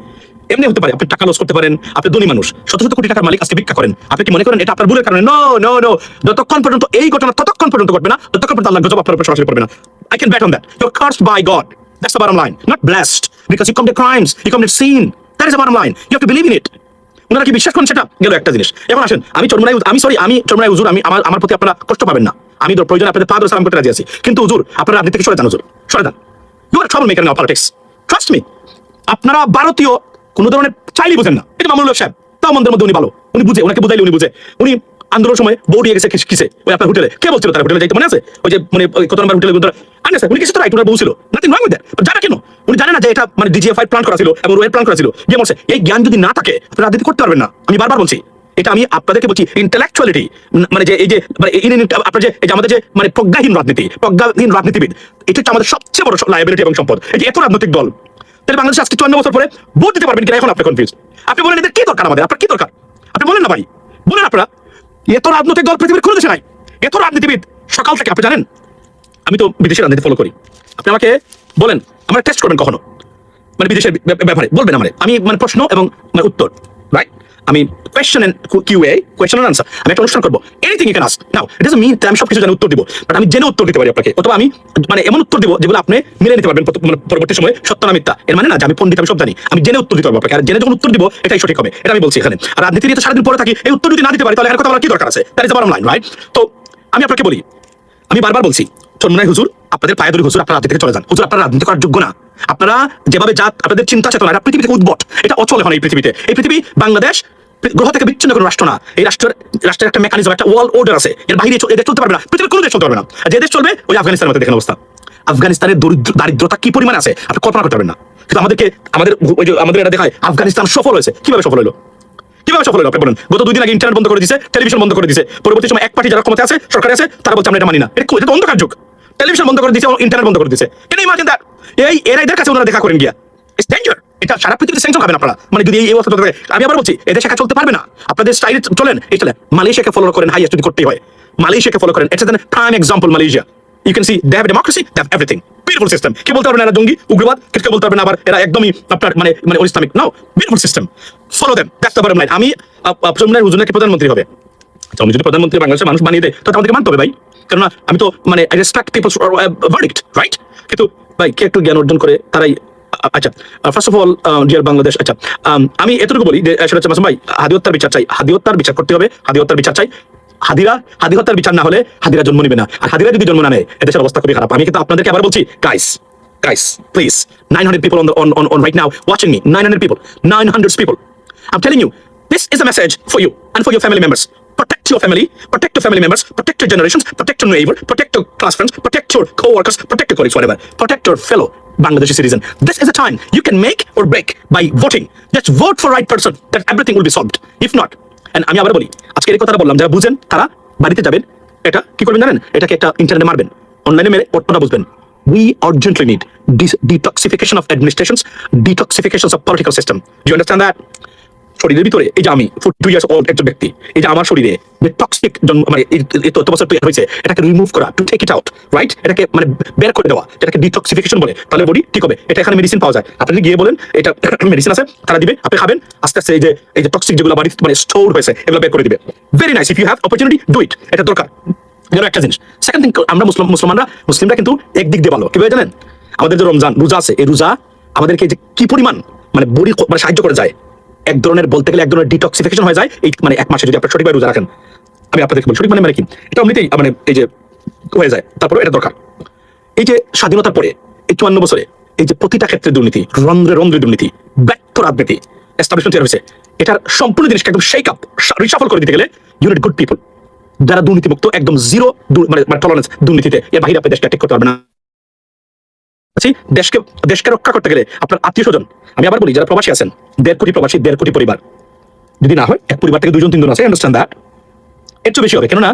এমনি হতে পারে আপনি টাকা লস করতে পারেন, আপনি ধনী মানুষ, শত শত কোটি টাকার মালিক, আজকে ভিক্ষা করেন। আপনি কি মনে করেন এটা আপনার ভুলের কারণে? নো নো নো, যতক্ষণ পর্যন্ত এই ঘটনা ততক্ষণ পর্যন্ত ঘটবে না, ততক্ষণ পর্যন্ত আল্লাহর গজব আপনার উপর সরাসরি পড়বে না। I can bet on that. You're cursed by God. That's the bottom line. Not blessed because you commit crimes, you commit sin. That is the bottom line. You have to believe in it. ওনারা কি বিশ্বাস করেন সেটা গেল একটা জিনিস। এখন আসেন, আমি চরমনাই হুজুর, আমি আমার প্রতি আপনারা কষ্ট পাবেন না। আমি তো প্রয়োজন আপনাদের পা ধরে সালাম করতে রাজি আছি, কিন্তু হুজুর আপনারা রাজনীতি থেকে সরে যান, হুজুর সরে যান। You are a troublemaker in our politics. Trust me. আপনারা ভারতীয় কোনো ধরনের চাইলেই বুঝেন না। এটা মামুনুল হক সাহেব, তাও মন্দের মধ্যে উনি ভালো, উনি বুঝে, ওনাকে বুঝাইলে উনি বুঝে। উনি আন্দোলনের সময় বৌড়িয়ে গেছে কিসে, ওই আপনার হোটেলে কে বলছিল তার হোটেলে যাইতে, মনে আছে? ওই যে মানে কত নম্বর হোটেলে আনছে উনি কিছু তো রাইট, ওনার বউ ছিল, নাথিং রং উইথ দ্যাট। জানা কেন? উনি জানে না যে এটা মানে ডিজিএফআই প্ল্যান করা ছিল এবং রোয়ের প্ল্যান করা ছিল, যে বলছে এই জ্ঞান যদি না থাকে আপনি রাজনীতি করতে পারবেন না। আমি বারবার বলছি এটা, আমি আপনাদেরকে বলছি ইন্টেলেকচুয়ালিটি, মানে যে এই যে মানে আপনার যে এই যে আমাদের যে মানে প্রজ্ঞাহীন রাজনীতিবিদ, এটা হচ্ছে আমাদের সবচেয়ে বড় লায়াবিলিটি এবং সম্পদ। এই যে এত রাজনৈতিক দল, তাহলে বাংলাদেশ আজকে 54 বছর পরে ভোট দিতে পারবেন কিনা এখন আপনি কনফিউজ। আপনি বলেন এদের কি দরকার আমাদের, আপনার কি দরকার? আপনি বলেন না ভাই, বলেন আপনারা। এত রাজনৈতিক দল পৃথিবীর কোনো দেশে নাই, এত রাজনীতিবিদ সকাল থেকে। আপনি জানেন আমি তো বিদেশের রাজনীতি ফলো করি, আপনি আমাকে বলেন, আমার টেস্ট করবেন কখনো মানে বিদেশের ব্যাপারে, বলবেন আমারে, আমি মানে প্রশ্ন এবং মানে উত্তর, রাইট? আমি question and Q A, question and answer, আমি একটা অনুষ্ঠান করবো, anything you can ask. Now it doesn't mean আমি সবকিছু জানি উত্তর দিব, বাট আমি জেনে উত্তর দিতে পারি আপনাকে, অথবা আমি মানে এমন উত্তর দিব যেগুলো আপনি মিলে নিতে পারবেন পরবর্তী সময়ে সত্য না মিথ্যা। এর মানে না যে আমি পণ্ডিত, আমি সব জানি, আমি জেনে উত্তর দিতে পারবো আপনাকে, আর জেনে যখন উত্তর দিব এটাই সঠিক হবে, এটা আমি বলছি এখানে। আর রাজনীতি নিয়ে তো সারাদিন পরে থাকি, এই উত্তর যদি না দিতে পারি তাহলে এর কথা বলার কি দরকার আছে? That is the bottom line, right? তো আমি আপনাকে বলি, আমি বারবার বলছি চরমনাই হুজুর, আপনাদের পায়ে ধরে হুজুর, আপনারা রাজনীতি থেকে চলে যান। হুজুর আপনারা রাজনীতি করার যোগ্য না। আপনারা যেভাবে জাত, আপনাদের চিন্তা চেতনা, এটা পৃথিবী থেকে উদ্ভট, এটা অচল এখন এই পৃথিবীতে। এই পৃথিবী বাংলাদেশ গ্রহ থেকে বিচ্ছিন্ন কোনো রাষ্ট্র না। এই রাষ্ট্রের একটা মেকানিজম, একটা ওয়ার্ল্ড অর্ডার আছে, এর বাইরে এদের চলতে পারবে না, পৃথিবীর কোনো দেশ চলতে পারবে না। যে দেশ চলবে ওই আফগানিস্তানের মধ্যে দেখেন অবস্থা। আফগানিস্তানের দারিদ্রতা কি পরিমাণ আছে আপনি কল্পনা করতে পারবেন না। কিন্তু আমাদের এটা দেখায় আফগানিস্তান সফল হয়েছে। কিভাবে সফল হলো? কিভাবে সফল হলো আপনি বলেন? গত 2 দিন আগে ইন্টারনেট বন্ধ করে দিয়েছে, টেলিভিশন বন্ধ করে দিয়েছে। পরবর্তী সময় এক পার্টি যারা ক্ষমতা আছে, সরকারে আছে, তারা বলছে আমরা এটা মানি না। এটা তো অন্ধকার যুগ। টেলিভিশন বন্ধ করে দিয়েছে, ইন্টারনেট বন্ধ করে দিয়েছে। কেন ইমাজিন দ্যাট? এদের কাছে ওনারা দেখা করেন গিয়া, ইটস ডেঞ্জার। এটা সারা পৃথিবীতে স্যাংশন খাবেন আপনারা, মানে যদি এই অবস্থা থাকে। আমি আবার বলছি এদের শেখা চলতে পারবে না, আপনাদের স্টাইলে চলেন, এই চলেন। মালয়েশিয়াকে ফলো করেন, হাইয়েস্ট যদি করতেই হয় মালয়েশিয়াকে ফলো করেন। It's an prime example Malaysia. You can see they have democracy, they have everything, beautiful system. কি বলতে পারবেন এরা জঙ্গি, উগ্রবাদ? কিছু বলতে পারবেন আবার এরা একদমই আপনার মানে Islamic now, beautiful system, follow them, that's the bottom line. আমি চরমনাই হুজুর নাকি প্রধানমন্ত্রী হবে, আমি যদি প্রধানমন্ত্রী বাংলাদেশের মানুষ বানিয়ে দেয় তাহলে আমাদেরকে মানতে হবে ভাই, কেননা আমি তো মানে I respect people's verdict, right? কিন্তু ভাই কে একটু জ্ঞান অর্জন করে তারাই। আচ্ছা, first of all dear Bangladesh, আচ্ছা আমি এতটুকু বলি যে আসলে মাসুম ভাই, হাদি হত্যার বিচার চাই, হাদি হত্যার বিচার করতে হবে, হাদি হত্যার বিচার চাই। হাদি হত্যার বিচার না হলে হাদিরা জন্ম নিবে না, আর হাদিরা যদি জন্ম না নেয় এদেশের অবস্থা খুবই খারাপ। আমি কিন্তু আপনাদেরকে আবার বলছি, guys, please, 900 people on right now watching me, 900 people. I'm telling you, this is a message for you and for your family members. Protect your family, protect your family members, protect your generations, protect your neighbor, protect your class friends, protect your co-workers, protect your colleagues, whatever. Protect your fellow Bangladeshi citizen. This is a time you can make or break by voting. Just vote for right person, that everything will be solved. If not, and আমি আবার বলি, আজকে এই কথাটা বললাম, যারা বুঝেন তারা বাড়িতে যাবেন, এটা কি করবেন জানেন? এটাকে একটা ইন্টারনেটে মারবেন, অনলাইনে মেরে অর্থটা বুঝবেন। We urgently need detoxification of administrations, detoxification of political system. Do you understand that? শরীরের ভিতরে এই যে আমি 42 years old একজন ব্যক্তি, এই যে আমার শরীরে যে টক্সিক মানে তত বছর তৈরি হয়েছে, এটাকে রিমুভ করা, to take it out, right? এটাকে মানে বের করে দেওয়া, যেটাকে ডিটক্সিফিকেশন বলে, তাহলে বডি ঠিক হবে। এটা এখানে মেডিসিন পাওয়া যায়, আপনি গিয়ে বলেন এটা মেডিসিন আছে, তারা দিবে, আপনি খাবেন, আস্তে আস্তে এই যে টক্সিক যেগুলো বাড়ি মানে স্টোর হয়েছে এগুলো বের করে দিবে। Very nice, if you have opportunity do it, এটা দরকার। যেন একটা জিনিস, সেকেন্ড থিং, আমরা মুসলিমরা কিন্তু একদিক দিয়ে ভালো, কিভাবে জানেন? আমাদের যে রমজান রোজা আছে, এই রোজা আমাদেরকে যে কি পরিমাণ মানে বডি মানে সাহায্য করে যায়, এক ধরনের বলতে গেলে এক ধরনের ডিটক্সিফিকেশন হয়ে যায় এই মানে এক মাসে যদি আপনি সঠিকভাবে রোজা রাখেন। আমি আপনাদেরকে বলি সঠিক মানে কি, এটা এমনিতেই মানে এই যে হয়ে যায়। তারপরে এটা দরকার। এই যে স্বাধীনতার পরে এই 54 বছরে এই যে প্রতিটা ক্ষেত্রে দুর্নীতি, রন্ধ্রে রন্ধ্রে দুর্নীতি, ব্যর্থ রাজনীতি এস্টাবলিশমেন্ট তৈরি হয়েছে, এটার সম্পূর্ণ জিনিসকে একদম শেক আপ রিশাফল করে দিতে গেলে ইউ নিড গুড পিপল যারা দুর্নীতিমুক্ত, একদম জিরো মানে টলারেন্স দুর্নীতিতে। এর বাইরে আপনি দেশকে ঠিক করতে পারবেন না। দেশকে দেশকে রক্ষা করতে গেলে আপনার আত্মীয় স্বজন, আমি আবার বলি যারা প্রবাসী আছেন, 1.5 কোটি প্রবাসী, 1.5 কোটি পরিবার, যদি না হয় এক পরিবার থেকে 2 জন 3 জন আছে, আন্ডারস্ট্যান্ড দ্যাট, এর চেয়ে বেশি হবে। কেননা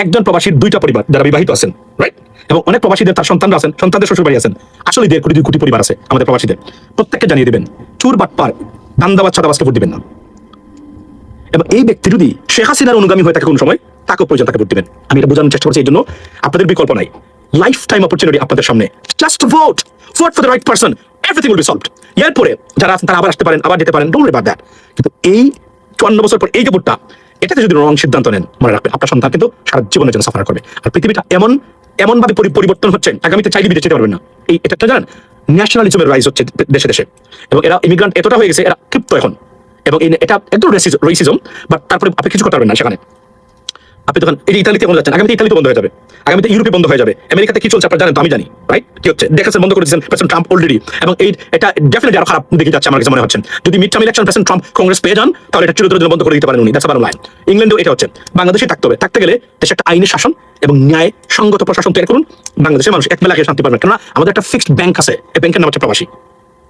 একজন প্রবাসীর 2টা পরিবার যারা বিবাহিত আছেন, রাইট, এবং অনেক প্রবাসীদের তার সন্তানরা আছেন, সন্তানদের শ্বশুর বাড়ি আছেন, আসলে 1.5 কোটি 2 কোটি পরিবার আছে আমাদের প্রবাসীদের। প্রত্যেককে জানিয়ে দিবেন চুর বাটপার দান্দাবাজ ছাদাবাজকে ভোট দিবেন না। এবং এই ব্যক্তি যদি শেখ হাসিনার অনুগামী হয়ে থাকে কোন সময়, তাকে প্রয়োজন তাকে ভোট দিবেন। আমি এটা বোঝানোর চেষ্টা করছি, এই জন্য আপনাদের বিকল্প নাই, লাইফ টাইম অপরচুনিটি আপনাদের সামনে, just vote for the right person, everything will be solved. এরপরে যারা আছেন তারা আবার আসতে পারেন, আবার যেতে পারেন, ডোন্ট ওয়ারি অ্যাবাউট দ্যাট। কিন্তু এই 54 বছর পর এই যে ভোটটা, এটাতে যদি রং সিদ্ধান্ত নেন, মনে রাখবেন আপনার সন্তান কিন্তু সারা জীবনের জন্য সাফার করবে। আর পৃথিবীটা এমন ভাবে পরিবর্তন হচ্ছে, আগামীতে চাইলে বিদেশে যেতে পারবেন না। এটা জানেন, ন্যাশনালিজমের রাইজ হচ্ছে দেশে দেশে, এবং এরা ইমিগ্রান্ট এতটা হয়ে গেছে, এরা ক্ষিপ্ত এখন, এবং এটা একদম রেসিজম, বাট তারপরে আপনি কিছু করতে পারবেন না সেখানে। আপনি তখন এই যে ইতালিতে এখন যাচ্ছেন, আগামীতে ইতালিতে বন্ধ হয়ে যাবে, আগামীতে ইউরোপে বন্ধ হয়ে যাবে, আমেরিকাতে কি চলছে আপনারা জানেন তো, আমি জানি, রাইট, কি হচ্ছে দেখেছেন, বন্ধ করে দিয়েছেন প্রেসিডেন্ট ট্রাম্প অলরেডি, এবং এটা ডেফিনেটলি আরো খারাপ দিকে যাচ্ছে আমার কাছে মনে হচ্ছে। যদি mid term election president Trump Congress পেয়ে যান, তাহলে এটা চিরতরের জন্য বন্ধ করে দিতে পারেন উনি, দ্যাটস বাটম লাইন। ইংল্যান্ডেও এটা হচ্ছে, বাংলাদেশে থাকতে হবে, থাকতে গেলে দেশে একটা আইনি শাসন এবং ন্যায় সঙ্গত প্রশাসন তৈরি করুন। বাংলাদেশের মানুষ এক বেলা খেয়ে শান্তি পাবেন, কেননা আমাদের একটা ফিক্সড ব্যাংক আছে, এই ব্যাংকের নাম হচ্ছে প্রবাসী।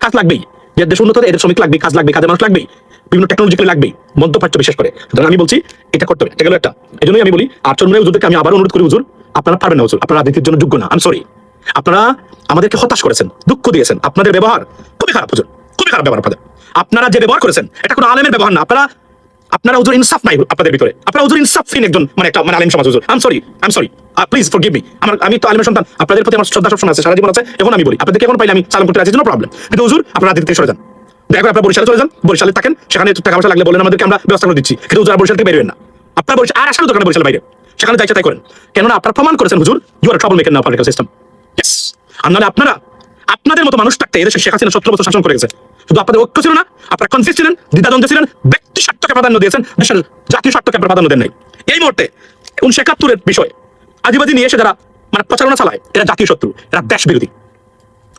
কাজ লাগবেই, যে দেশ উন্নত এদের শ্রমিক লাগবে, কাজ লাগবে, কাজের মানুষ লাগবেই, বিভিন্ন টেকনোলজিক্যালি লাগবেই, মধ্যপ্রাচ্য বিশেষ করে। সুতরাং আমি বলছি এটা করতে হবে, এটা গেল একটা। এই জন্যই আমি বলি আর চরমুনাই হুজুরকে আমি আবার অনুরোধ করি, হুজুর আপনারা পারবেন না, হুজুর আপনারা রাজনীতির জন্য যোগ্য না, আমি সরি, আপনারা আমাদেরকে হতাশ করেছেন, দুঃখ দিয়েছেন, আপনাদের ব্যবহার খুবই খারাপ হুজুর, খুবই খারাপ ব্যবহার আপনাদের। আপনারা যে ব্যবহার করেছেন এটা কোনো আলেমের ব্যবহার না, আপনারা হুজুর ইনসাফ নাই আপনাদের ভিতরে, আপনারা হুজুর ইনসাফহীন একজন মানে একটা মানে আলেম সমাজ হুজুর। I am sorry, please forgive me. আমি তো আলেমের সন্তান, আপনাদের প্রতি আমার শ্রদ্ধা সবসময় আছে, সারা জীবন আছে, এখন আমি বলি আপনাদেরকে এখন পাইলে আমি সালাম করতে রাজি, কোনো প্রবলেম। কিন্তু হুজুর আপনারা রাজনীতি থেকে সরে যান, দেখবেন আপনারা বরিশালে চলে যান, বরিশালে থাকেন, সেখানে টাকা পয়সা লাগলে বলেন আমাদেরকে, আমরা ব্যবস্থা করে দিচ্ছি। কিন্তু হুজুর বরিশাল থেকে বেরোবেন না, আপনারা বরিশাল আর আসার দরকার বরিশালের বাইরে, সেখানে যাইতে তাই করেন, কেননা আপনারা প্রমাণ করেছেন হুজুর you are trouble maker now political system. Yes, আর নাহলে আপনাদের মতো মানুষ থাকতে এদেশে শেখ হাসিনা 17 বছর শাসন করে গেছে। শুধু আপনাদের ঐক্য ছিল না, আপনারা কনফিউজ ছিলেন, দ্বিধাদ্বন্দ্বে ছিলেন, ব্যক্তি স্বার্থকে প্রাধান্য দিয়েছেন, দেশের জাতীয় স্বার্থকে আপনারা প্রাধান্য দেন নাই। এই মুহূর্তে 1971 বিষয় আদিবাদী নিয়ে এসে যারা মানে প্রচারণা চালায়, এরা জাতীয় শত্রু, এরা দেশ বিরোধী।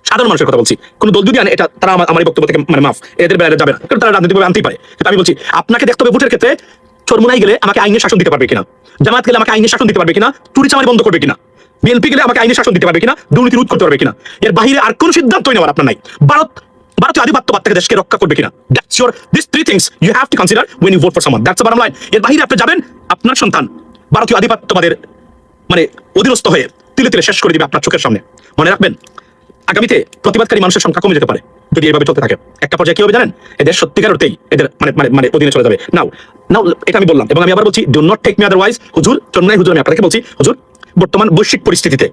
সাধারণ মানুষের কথা বলছি, কোন দল যদি আনে এটা তারা আমার বক্তব্য থেকে মানে মাফ, এদের বেলায় যাবে না, কারণ তারা রাজনীতিভাবে আনতেই পারে। কিন্তু আমি বলছি আপনাকে দেখতে হবে ভোটের ক্ষেত্রে চরমুনাই গেলে আমাকে আইনের শাসন দিতে পারবে কিনা, জামাত গেলে আমাকে আইনের শাসন দিতে পারবে কিনা, চুরি চামারি বন্ধ করবে কিনা, বিএনপি গেলে আমাকে আইনের শাসন দিতে পারবে কিনা, দুর্নীতি রোধ করতে পারবে কিনা, এর বাইরে আর কোন সিদ্ধান্তই নেওয়ার আপনার নাই। ভারতীয় আধিপত্যবাদ থেকে দেশকে রক্ষা করবে কিনা, that's your this 3 things you have to consider when you vote for someone, that's the bottom line। এর বাইরে আপনি যাবেন, আপনার সন্তান ভারতীয় আধিপত্যবাদের মানে অধীনস্থ হয়ে তিলে তিলে শেষ করে দিবে আপনার চোখের সামনে। মনে রাখবেন আগামীতে প্রতিবাদকারী মানুষের সংখ্যা কমে যেতে পারে যদি এইভাবে চলতে থাকে। একটা পর্যায়ে কি হবে জানেন, এদের সত্যিকার অর্থেই এদের মানে অধীনে চলে যাবে। নাও এটা আমি বললাম, এবং আমি আবার বলছি do not take me otherwise. হুজুর চন্নাই হুজুর আমি আপনাকে বলছি, হুজুর বর্তমান বৈশ্বিক পরিস্থিতিতে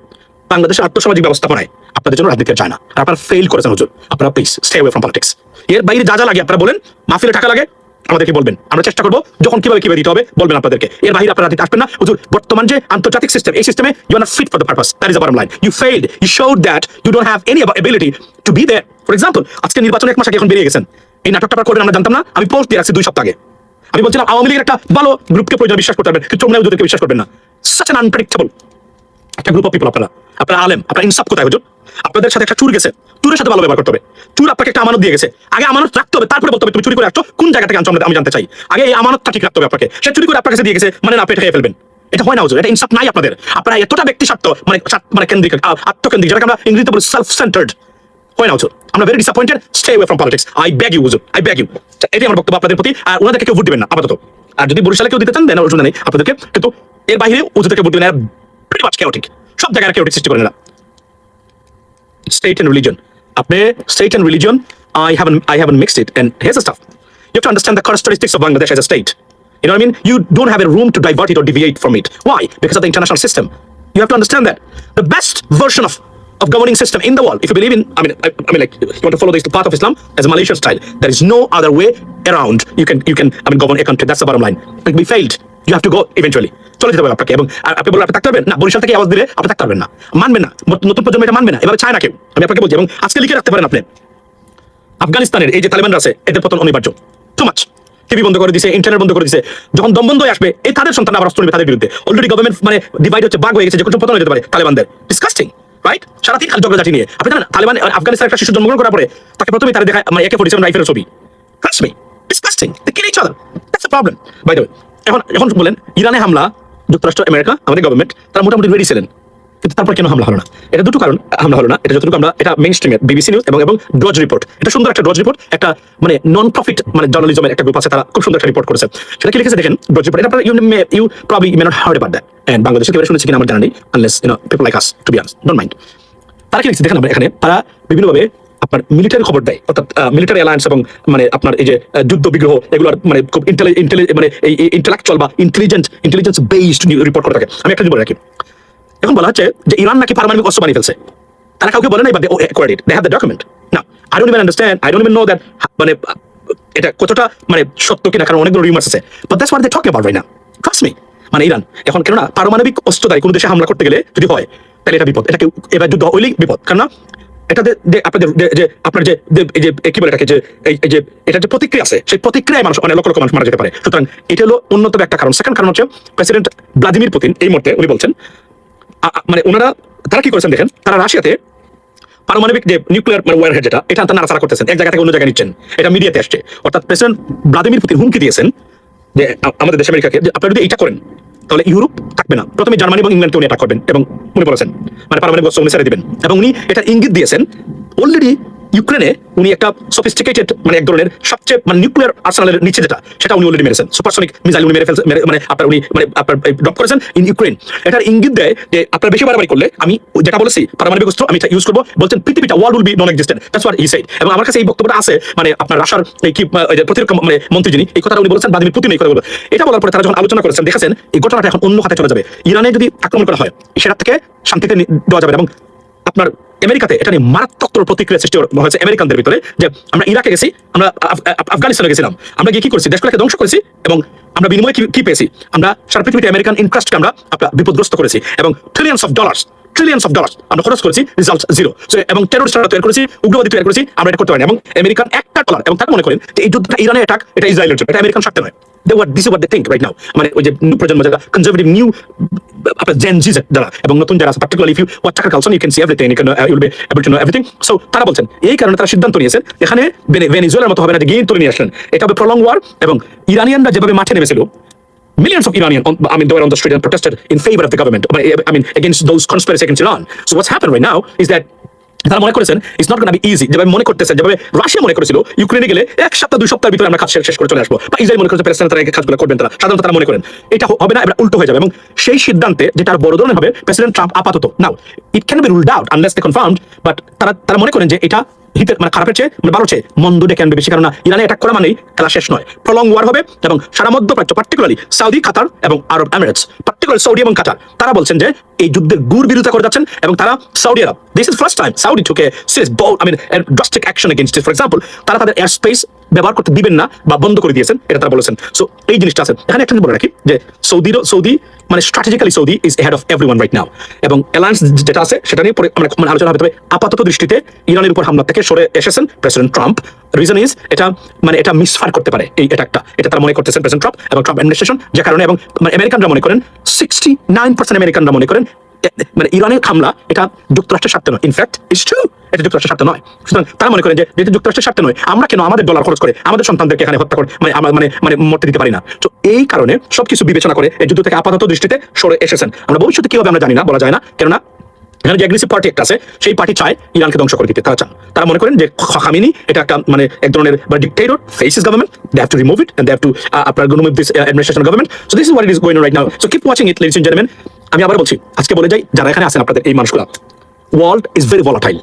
বাংলাদেশের আর্থসামাজিক ব্যবস্থাপনায় আপনাদের জন্য রাজনীতি চায় না, আর আপনারা ফেল করেছেন হুজুর, আপনারা please stay away from politics. এর বাইরে যা যা লাগে আপনারা বলেন, মাহফিলে টাকা লাগে আমাদেরকে বলবেন, আমরা চেষ্টা করবো যখন কিভাবে দিতে হবে বলবেন আপনাদেরকে। এর বাইরে আপনারা রাজনীতি আসবেন না হুজুর। বর্তমান যে আন্তর্জাতিক সিস্টেম, এই সিস্টেমে you are not fit for the purpose, that is the bottom line. You failed, you showed that you don't have any ability to be there. For example আজকে নির্বাচন 1 মাস আগে এখন বেরিয়ে গেছেন, এই নাটকটা করবেন আমরা জানতাম না, আমি পোস্ট দিয়ে রাখছি 2 সপ্তাহ আগে। আমি বলছিলাম আওয়ামী লীগের একটা ভালো গ্রুপকে প্রয়োজন বিশ্বাস করতে পারবেন, কিন্তু চন্নাই হুজুরকে বিশ্বাস করবেন না। সাচ অ্যান আনপ্রেডিক্টেবল একটা গ্রুপ অফ পিপল। আপনারা আলেম, আপনারা ইনসাফ কোথায় হুজুর? আপনাদের সাথে একটা চুর গেছে, চুরের সাথে ভালো ব্যবহার করতে হবে। চুর আপনাকে একটা আমানত দিয়ে গেছে, আগে আমানত রাখতে হবে, তারপরে বলতে হবে তুমি চুরি করে আসছো, কোন জায়গা থেকে আনছো আমি জানতে চাই। আগে এই আমানতটা ঠিক রাখতে হবে আপনাকে। সে চুরি করে আপনার কাছে দিয়ে গেছে মানে না, পেটে খেয়ে ফেলবেন, এটা হয় না হুজুর, এটা ইনসাফ নাই আপনাদের। আপনারা এতটা ব্যক্তি স্বার্থ মানে কেন্দ্রিক, আত্মকেন্দ্রিক, যেটাকে আমরা ইংরেজিতে বলি সেলফ সেন্টার্ড, হয় না হুজুর। আমরা very disappointed, stay away from politics, I beg you হুজুর, আই বেগ ইউ। এটাই আমার বক্তব্য আপনাদের প্রতি। আর ওনাদেরকে কেউ ভোট দিবেন না আপাতত, আর যদি বরিশালে কেউ দিতে চান দেন, অসুবিধা নেই আপনাদেরকে, কিন্তু এর বাইরে হুজুরদেরকে ভোট দিবেন, প্রিটি মাচ কেওটিক, সব জায়গায় কেওটিক সৃষ্টি করেন এরা। State and religion. State and religion, I haven't mixed it. And here's the stuff. You have to understand the characteristics of Bangladesh as a state. You know what I mean? You don't have a room to divert it or deviate from it. Why? Because of the international system. You have to understand that the best version of governing system in the world, if you believe in, I mean, like, you want to follow this path of Islam as a Malaysian style, there is no other way around. You can govern a country. That's the bottom line. But we failed. You have to go eventually. চলে যেতে হবে আপনাকে, এবং আপনি বলবেন আপনি থাকতে পারবেন না, বরিশাল থেকে আওয়াজ দিলে আপনি থাকতে পারবেন না, মানবেন না, নতুন প্রজন্ম এটা মানবে না, এভাবে চায় না কেউ। আমি আপনাকে বলছি, এবং আজকে লিখে রাখতে পারেন আপনি, আফগানিস্তানের এই যে তালেবানরা আছে, এদের পতন অনিবার্য। টু মাচ, টিভি বন্ধ করে দিয়েছে, ইন্টারনেট বন্ধ করে দিয়েছে, যখন দম বন্ধ হয়ে আসবে এই তাদের সন্তান আবার অস্ত্র নেবে তাদের বিরুদ্ধে। অলরেডি গভর্নমেন্ট মানে ডিভাইড হচ্ছে, ভাগ হয়ে গেছে, যে কোনো পতন হয়ে যেতে পারে তালেবানদের। ডিসকাস্টিং। রাইট? সারাদিন খালি ঝগড়াঝাটি নিয়ে। আপনি জানেন তালেবান আফগানিস্তানের একটা শিশু জন্মগ্রহণ করার পরে তাকে প্রথমেই তারা দেখায় মানে AK-47 রাইফেলের ছবি। Trust me, disgusting. They kill each other. That's a problem. By the way, এখন বলেন ইরানে হামলা যুক্তরাষ্ট্র, আমেরিকা, আমাদের গভর্নমেন্ট তারা মোটামুটি রেডি ছিলেন, কিন্তু তারপর কেন হামলা হলো না? এটা দুটো কারণ হামলা হলো না। এটা যতটুকু আমরা এটা মেইন স্ট্রিমের BBC নিউজ এবং ডজ রিপোর্ট, এটা সুন্দর একটা ডজ রিপোর্ট, একটা মানে নন প্রফিট মানে জার্নালিজমের একটা গ্রুপ আছে, তারা খুব সুন্দর একটা রিপোর্ট করেছে। সেটা কি লিখেছে দেখেন ডজ রিপোর্ট। এটা you probably may not heard about that, and বাংলাদেশে কেউ শুনেছে কিনা আমার জানা নেই, unless people like us to be honest, don't mind. তারা কি লিখেছে দেখেন আমরা এখানে, তারা বিভিন্নভাবে আপনার মিলিটারি খবর দেয়, অর্থাৎ মিলিটারি অ্যালায়েন্স এবং মানে আপনার এই যে যুদ্ধ বিগ্রহ এগুলোর মানে খুব মানে এই ইন্টেলেকচুয়াল বা ইন্টেলিজেন্স বেসড রিপোর্ট করে থাকে। আমি একটা বলে রাখি, এখন বলা হচ্ছে যে ইরান নাকি পারমাণবিক অস্ত্র বানিয়ে ফেলছে। তারা কাউকে বলে নাই, but they acquired it, they have the document. Now I don't even understand, I don't even know that মানে এটা কতটা মানে সত্য কিনা, কারণ অনেকগুলো রিউমার্স আছে, but that's what they talking about right now. Trust me, মানে ইরান এখন কেননা পারমাণবিক অস্ত্রধারী কোনো দেশে হামলা করতে গেলে যদি হয় তাহলে এটা বিপদ, এটা কেউ এবার যুদ্ধ হইলেই বিপদ। কারণ এটাতে আপনাদের যে আপনার যে কি বলে এটাকে যে এই যে এটা যে প্রতিক্রিয়া আছে, সেই প্রতিক্রিয়ায় মানুষ অনেক লক্ষ লক্ষ মানুষ মারা যেতে পারে। সুতরাং এটা হলো অন্যতম একটা কারণ। সেকেন্ড কারণ হচ্ছে প্রেসিডেন্ট ভ্লাদিমির পুতিন এই মুহূর্তে উনি বলছেন মানে ওনারা তারা কি করেছেন দেখেন, তারা রাশিয়াতে পারমাণবিক যে নিউক্লিয়ার মানে ওয়ারহেড যেটা, এটা তারা নাড়াচাড়া করতেছেন, এক জায়গা থেকে অন্য জায়গায় নিচ্ছেন, এটা মিডিয়াতে আসছে। অর্থাৎ প্রেসিডেন্ট ভ্লাদিমির পুতিন হুমকি দিয়েছেন যে আমাদের দেশ আমেরিকাকে, যে আপনারা যদি এইটা করেন তাহলে ইউরোপ থাকবে না, প্রথমে জার্মানি এবং ইংল্যান্ডকে উনি অ্যাটাক করবেন, এবং উনি বলেছেন মানে পারমাণবিক অস্ত্র উনি ছেড়ে দিবেন, এবং উনি এটা ইঙ্গিত দিয়েছেন অলরেডি ইউক্রেনে উনি একটা সফিস্টিকেটেড মানে এক ধরনের সবচেয়ে মানে নিউক্লিয়ার আর্সেনালের নিচে যেটা, সেটা উনি অলরেডি মেরেছেন, সুপারসনিক মিসাইল উনি মেরে ফেলছেন, মানে আপনার উনি মানে আপনার ড্রপ করেছেন ইন ইউক্রেন। এটার ইঙ্গিত দেয় যে আপনার বেশি বাড়াবাড়ি করলে আমি যেটা বলেছি পারমাণবিক অস্ত্র আমি এটা ইউজ করবো, বলছেন পৃথিবীটা world will be non existent, that's what he said. এবং আমার কাছে এই বক্তব্যটা আছে, মানে আপনার রাশিয়ার এই কি প্রতিরক্ষা মানে মন্ত্রী যিনি, এই কথাটা উনি বলেছেন, ভ্লাদিমির পুতিন এই কথা বলবেন। এটা বলার পরে তারা যখন আলোচনা করেছেন দেখেছেন এই ঘটনাটা এখন অন্য হাতে চলে যাবে। ইরানে যদি আক্রমণ করা হয় সেটা থেকে শান্তিতে দেওয়া যাবে, এবং আপনার আমেরিকাতে এটা নিয়ে মারাত্মক প্রতিক্রিয়া সৃষ্টি হয়েছে আমেরিকানদের ভিতরে, যে আমরা ইরাকে গেছি, আমরা আফগানিস্তানে গেছিলাম, আমরা গিয়ে কি করছি, দেশগুলোকে ধ্বংস করেছি, এবং আমরা বিনিময়ে কি পেয়েছি, আমরা সারা পৃথিবীতে আমেরিকান ইন্টারেস্টকে আমরা বিপদগ্রস্ত করেছি, এবং ট্রিলিয়ন্স অফ ডলার্স আমরা খরচ করেছি, রিজাল্ট জিরো। এবং টেররিস্টরা তৈরি করেছি, উগ্রবাদী তৈরি করেছি, আমরা এটা করতে পারি না, এবং আমেরিকান $1, এবং তারা মনে করেন যে এই যুদ্ধটা ইরানের অ্যাটাক, এটা ইসরায়েলের জন্য, এটা আমেরিকান স্বার্থে নয়। This is what they think right now, মানে ওই যে নিউ প্রজন্ম যারা কনজারভেটিভ নিউ আপনার জেন জি যারা এবং নতুন যারা আছে, particularly if you watch Tucker culture you can see everything, you can you will be able to know everything. So তারা বলছেন এই কারণে তারা সিদ্ধান্ত নিয়েছেন এখানে ভেনেজুয়েলার মতো হবে না যে গিয়ে তুলে নিয়ে আসলেন, এটা হবে প্রলং ওয়ার। এবং ইরানিয়ানরা যেভাবে মাঠে নেমেছিল, millions of Iranian, they were on the street and protested in favor of the government, against those conspiracy against Iran. So what's happened right now is that তারা মনে করেছেন it's not gonna be easy, যেভাবে মনে করতেছেন, যেভাবে Russia মনে করেছিল ইউক্রেনে গেলে 1 সপ্তাহ 2 সপ্তাহের ভিতরে আমরা কাজ শেষ করে চলে আসবো, বা ইসরায়েল মনে করেছে প্রেসিডেন্ট তারা এই কাজগুলো করবেন, তারা সাধারণত তারা মনে করেন এটা হবে না, এটা উল্টো হয়ে যাবে। এবং সেই সিদ্ধান্তে যেটা বড় ধরনের হবে প্রেসিডেন্ট ট্রাম্প আপাতত now it can be ruled out unless they confirmed, but তারা মনে করেন যে এটা হিতের মানে খারাপের চেয়ে মানে ভালো চেয়ে মন্দ ডেকে আনবে বেশি, কারণ ইরানে অ্যাটাক করা মানেই খেলা শেষ নয়, প্রলং ওয়ার হবে। এবং সারা মধ্যপ্রাচ্য পার্টিকুলারলি সৌদি, কাতার এবং আরব এমিরেটস, পার্টিকুলার সৌদি এবং কাতার, তারা বলছেন যে এই যুদ্ধের গুড় বিরোধিতা করে যাচ্ছেন, এবং তারা সৌদি আরব, this is first time Saudi took a serious bold drastic action against it. For example, তারা তাদের এয়ার স্পেস ব্যবহার করতে দিবেন না বা বন্ধ করে দিয়েছেন, এটা তারা বলেছেন। সো এই জিনিসটা আছে এখানে। একটা বলে রাখি যে সৌদি মানে strategically Saudi is head of everyone right now, এবং অ্যালায়েন্স যেটা আছে সেটা নিয়ে পরে আমরা মানে আলোচনা হবে। তবে আপাতত দৃষ্টিতে ইরানের উপর হামলা থেকে সরে এসেছেন প্রেসিডেন্ট ট্রাম্প। রিজন ইজ এটা মিসফায়ার করতে পারে এই অ্যাটাকটা, এটা তারা মনে করতেছেন প্রেসিডেন্ট ট্রাম্প এবং ট্রাম্প অ্যাডমিনিস্ট্রেশন, যে কারণে। এবং আমেরিকানরা মনে করেন 69% আমেরিকানরা মনে করেন মানে ইরানের হামলা এটা যুক্তরাষ্ট্রের স্বার্থে নয়, ইনফ্যাক্ট ইটস ট্রু, এটা যুক্তরাষ্ট্রের স্বার্থে নয়। সুতরাং তারা মনে করেন যে যেহেতু যুক্তরাষ্ট্রের স্বার্থে নয়, আমরা কেন আমাদের ডলার খরচ করে আমাদের সন্তানদেরকে এখানে হত্যা করে মানে মরতে দিতে পারি না। তো এই কারণে সবকিছু বিবেচনা করে এই যুদ্ধ থেকে আপাতত দৃষ্টিতে সরে এসেছেন। আমরা ভবিষ্যতে কি হবে আমরা জানি না, বলা যায় না, কেননা এখানে যে অ্যাগ্রেসিভ পার্টি একটা আছে, সেই পার্টি চায় ইরানকে ধ্বংস করে দিতে, তারা চান। তারা মনে করেন যে খামেনি এটা একটা মানে এক ধরনের dictator, fascist government, they have to remove it and they have to আপনার remove this administration government. So this is what it is going on right now. So keep watching it ladies and gentleman. আমি আবার বলছি, আজকে বলে যাই যারা এখানে আছেন আপনাদের এই মানুষগুলো, world is very volatile,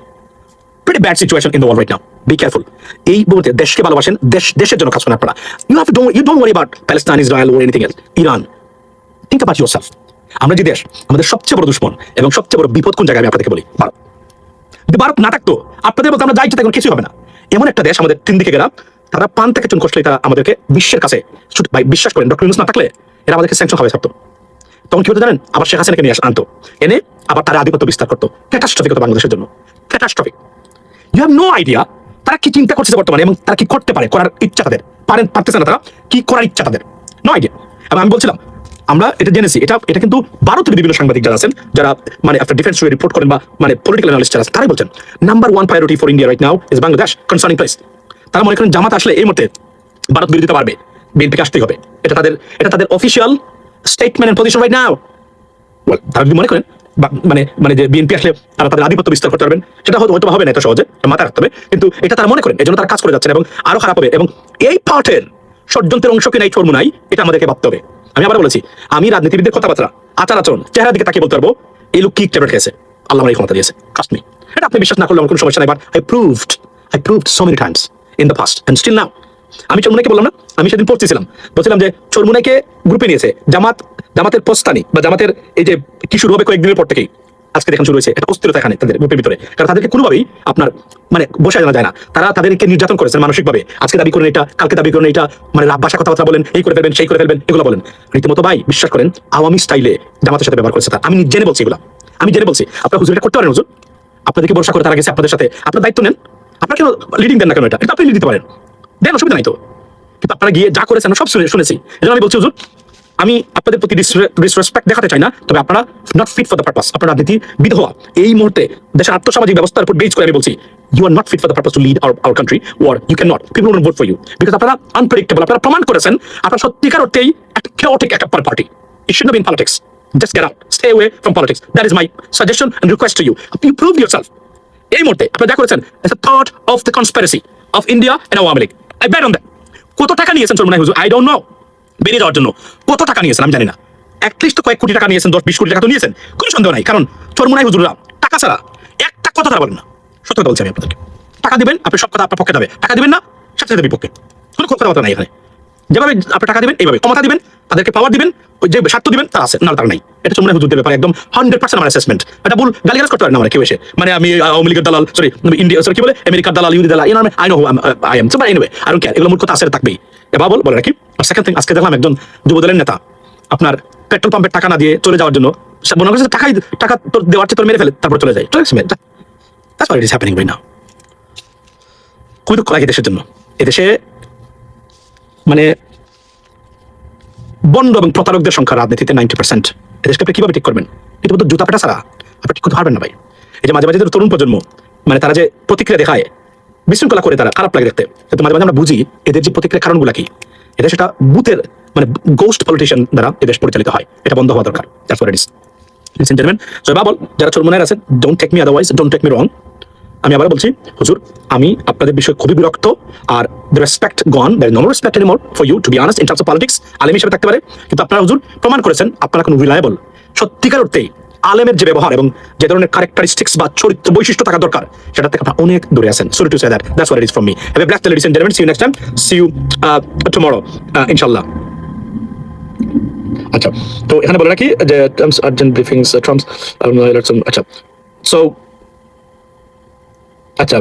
pretty bad situation in the world right now. Be careful. এই মুহূর্তে দেশকে ভালোবাসেন, দেশের জন্য কাজ করেন আপনারা। You don't worry about Palestine, Israel or anything else. Iran. Think about yourself. আমরা যে দেশ, আমাদের সবচেয়ে বড় দুশমন এবং সবচেয়ে বড় বিপদ কোন জায়গায় আমি আপনাদেরকে বলি, ভারত। যদি ভারত না থাকতো আপনাদের বলতে আমরা যাই যেতে কোনো কিছুই হবে না। এমন একটা দেশ আমাদের 3 দিকে গেলাম, তারা পান থেকে চুন কষলেই তারা আমাদেরকে বিশ্বের কাছে ভাই বিশ্বাস করেন, ডক্টর ইউনূস না থাকলে এরা আমাদেরকে স্যাংশন খাওয়াই থাকতো। তখন কি হতে জানেন, আবার শেখ হাসিনাকে নিয়ে আনতো, এনে আবার তারা আধিপত্য বিস্তার করতো। ক্যাটাস্ট্রফিক হতো বাংলাদেশের জন্য, catastrophic. You have no idea তারা কি চিন্তা করছে বর্তমানে এবং তারা কি করতে পারে, করার ইচ্ছা তাদের পারতেছে না, তারা কি করার ইচ্ছা তাদের, নো আইডিয়া। এবং আমি বলছিলাম আমরা এটা জেনেছি, এটা কিন্তু ভারতের বিভিন্ন সাংবাদিক যারা আছেন, যারা মানে আপনার ডিফেন্স রিপোর্ট করেন বা মানে পলিটিক্যাল অ্যানালিস্ট যারা আছেন, তারাই বলছেন number one priority for India right now is Bangladesh concerning place. তারা মনে করেন জামাত আসলে এই মুহূর্তে ভারত বিরোধিতা পারবে, বিএনপিকে আসতেই হবে, এটা তাদের official statement and position right now. তারা যদি মনে করেন মানে মানে যে বিএনপি আসলে তারা তাদের আধিপত্য বিস্তার করতে পারবেন, সেটা হয়তো হবে না এত সহজে, মাথায় রাখতে হবে। কিন্তু এটা তারা মনে করেন, এই জন্য তারা কাজ করে যাচ্ছেন এবং আরো খারাপ হবে। এবং এই পার্টের ষড়যন্ত্রের অংশ কিনা এই চর্মুনাই, এটা আমাদেরকে ভাবতে হবে। আমি আবার বলেছি, আমি রাজনীতিবিদদের কথাবার্তা, আচার আচরণ, চেহারা দিকে তাকিয়ে বলতে পারবো এই লোক কি ট্যাবলেট খেয়েছে, আল্লাহ আমার এই ক্ষমতা দিয়েছে, ট্রাস্ট মি। এটা আপনি বিশ্বাস না করলে আমার কোনো সমস্যা নাই, but I proved so many times in the past and still now. আমি চরমুনাইকে বললাম না, আমি সেদিন বলছিলাম যে চরমুনাইকে গ্রুপে নিয়েছে জামাতের পোস্তানি বা জামাতের এই যে কি শুরু হবে কয়েকদিনের পর থেকেই, আজকে দেখেন শুরু হয়েছে একটা অস্থিরতা এখানে তাদের গ্রুপের ভিতরে, কারণ তাদেরকে কোনোভাবেই আপনার মানে বসে জানা যায় না। তারা তাদেরকে নির্যাতন করেছেন মানসিকভাবে, আজকে দাবি করেন এটা, কালকে দাবি করেন এটা, মানে ভাষা কথাবার্তা বলেন, এই করে ফেলবেন সেই করে ফেলবেন, এগুলো বলেন রীতিমতো। ভাই বিশ্বাস করেন, আওয়ামী স্টাইলে জামাতের সাথে ব্যবহার করেছে তারা। আমি জেনে বলছি এগুলো, আমি জেনে বলছি। আপনারা হুজুর এটা করতে পারেন, হুজুর আপনাদেরকে ভরসা করে তারা গেছে আপনাদের সাথে, আপনার দায়িত্ব নেন, আপনারা কেন লিডিং দেন না কেন? এটা আপনি লিড দিতে পারেন, দেন, অসুবিধা নাই তো। কিন্তু আপনারা গিয়ে যা করেছেন সব শুনেছি। এজন্য আমি বলছি হুজুর, আমি আপনাদের প্রতি ডিসরেসপেক্ট দেখাতে চাই না, তবে আপনারা not fit for the purpose. আপনার রাজনীতিবিদ হওয়া এই মুহূর্তে দেশের আর্থসামাজিক ব্যবস্থার উপর বেস করে আমি বলছি, you are not fit for the purpose to lead our country, or you can not, people will vote for you because আপনারা আনপ্রেডিক্টেবল। আপনারা প্রমাণ করেছেন আপনারা সত্যিকার অর্থেই একটা chaotic একটা party. It should not be in politics, just get out, stay away from politics, that is my suggestion and request to you. You prove yourself. এই মুহূর্তে আপনারা যা করেছেন it's a part of the conspiracy of India and Awami League. I bet on that. কত টাকা নিয়েছেন চরমুনাই হুজুর? I don't know, বেরিয়ে যাওয়ার জন্য কত টাকা নিয়েছেন আমি জানি না, অ্যাটলিস্ট কয়েক কোটি টাকা নিয়েছেন, 10-20 কোটি টাকা তো নিয়েছেন, কোনো সন্দেহ নাই। কারণ চরমুনাই হুজুররা টাকা ছাড়া একটা কথা তারা বলেন না। সত্য কথা বলছি আমি আপনাদেরকে, টাকা দিবেন আপনি সব কথা আপনার পক্ষে যাবে, টাকা দিবেন না সাথে সাথে বিপক্ষে, কোনো কথা নাই এখানে। যেভাবে আপনি টাকা দিবেন এইভাবে ক্ষমতা দিবেন, তাদেরকে পাওয়ার দিবেন, ওই যে স্বার্থ দিবেন তা আছে, না তার নাই। এটা চরমুনাই হুজুরদের ব্যাপারে একদম 100% আমার অ্যাসেসমেন্ট। এটা ভুল গালিগালাজ করতে পারেন না আমার কেউ এসে, মানে আমি আওয়ামী লীগের দালাল, সরি ইন্ডিয়া, সরি কি বলে আমেরিকার দালাল, ইউনি দালাল, I know I am. So anyway I don't care, এগুলো মূর্খতা আছে, থাকবেই। এবার বলে রাখি। আর সেকেন্ড থিং, আজকে দেখলাম একজন যুবদলের নেতা আপনার পেট্রোল পাম্পের টাকা না দিয়ে চলে যাওয়ার জন্য মনে করছে টাকা তোর দেওয়ার চেয়ে তোর মেরে ফেলে তারপর চলে যায়। That's what it is happening right now. খুবই দুঃখ লাগে দেশের জন্য। এদেশে মানে বন্ড এবং প্রতারকদের সংখ্যা রাজনীতিতে 90%। এদেশকে আপনি কিভাবে ঠিক করবেন? কিন্তু জুতা পেটা ছাড়া আপনি ঠিক করতে পারবেন না ভাই। এই যে মাঝে মাঝে তরুণ প্রজন্ম মানে তারা যে প্রতিক্রিয়া দেখায়, বিশৃঙ্খলা করে, তারা খারাপ লাগে দেখতে, কিন্তু মাঝে মাঝে আমরা বুঝি এদের যে প্রতিক্রিয়ার কারণগুলো কি। এদের সেটা বুথের মানে গোস্ট পলিটিশিয়ান দ্বারা এদেশ পরিচালিত হয়, এটা বন্ধ হওয়া দরকার। That's what it is. Listen gentleman, so বাবল যারা চরমুনাইর আছেন, don't take me otherwise, don't take me wrong. আমি আবার বলছি হুজুর, আমি আপনাদের বিষয়ে খুবই বিরক্ত। আর the respect gone, there is no respect anymore for you to be honest in terms of politics. আলেম হিসেবে থাকতে পারে, কিন্তু আপনারা হুজুর প্রমাণ করেছেন আপনারা কোনো রিলায়েবল, সত্যিকার অর্থেই আলেমের যে ব্যবহার এবং যে ধরনের ক্যারেক্টারিস্টিক্স বা চরিত্র বৈশিষ্ট্য থাকা দরকার, সেটা থেকে আপনারা অনেক দূরে আছেন। Sorry to say that, that's what it is from me. Have a blessed day ladies and gentleman, see you next time, see you tomorrow ইনশাআল্লাহ। আচ্ছা, তো এখানে বলে রাখি যে টার্মস আর্জেন্ট ব্রিফিংস ট্রাম্পস, আচ্ছা সো আচ্ছা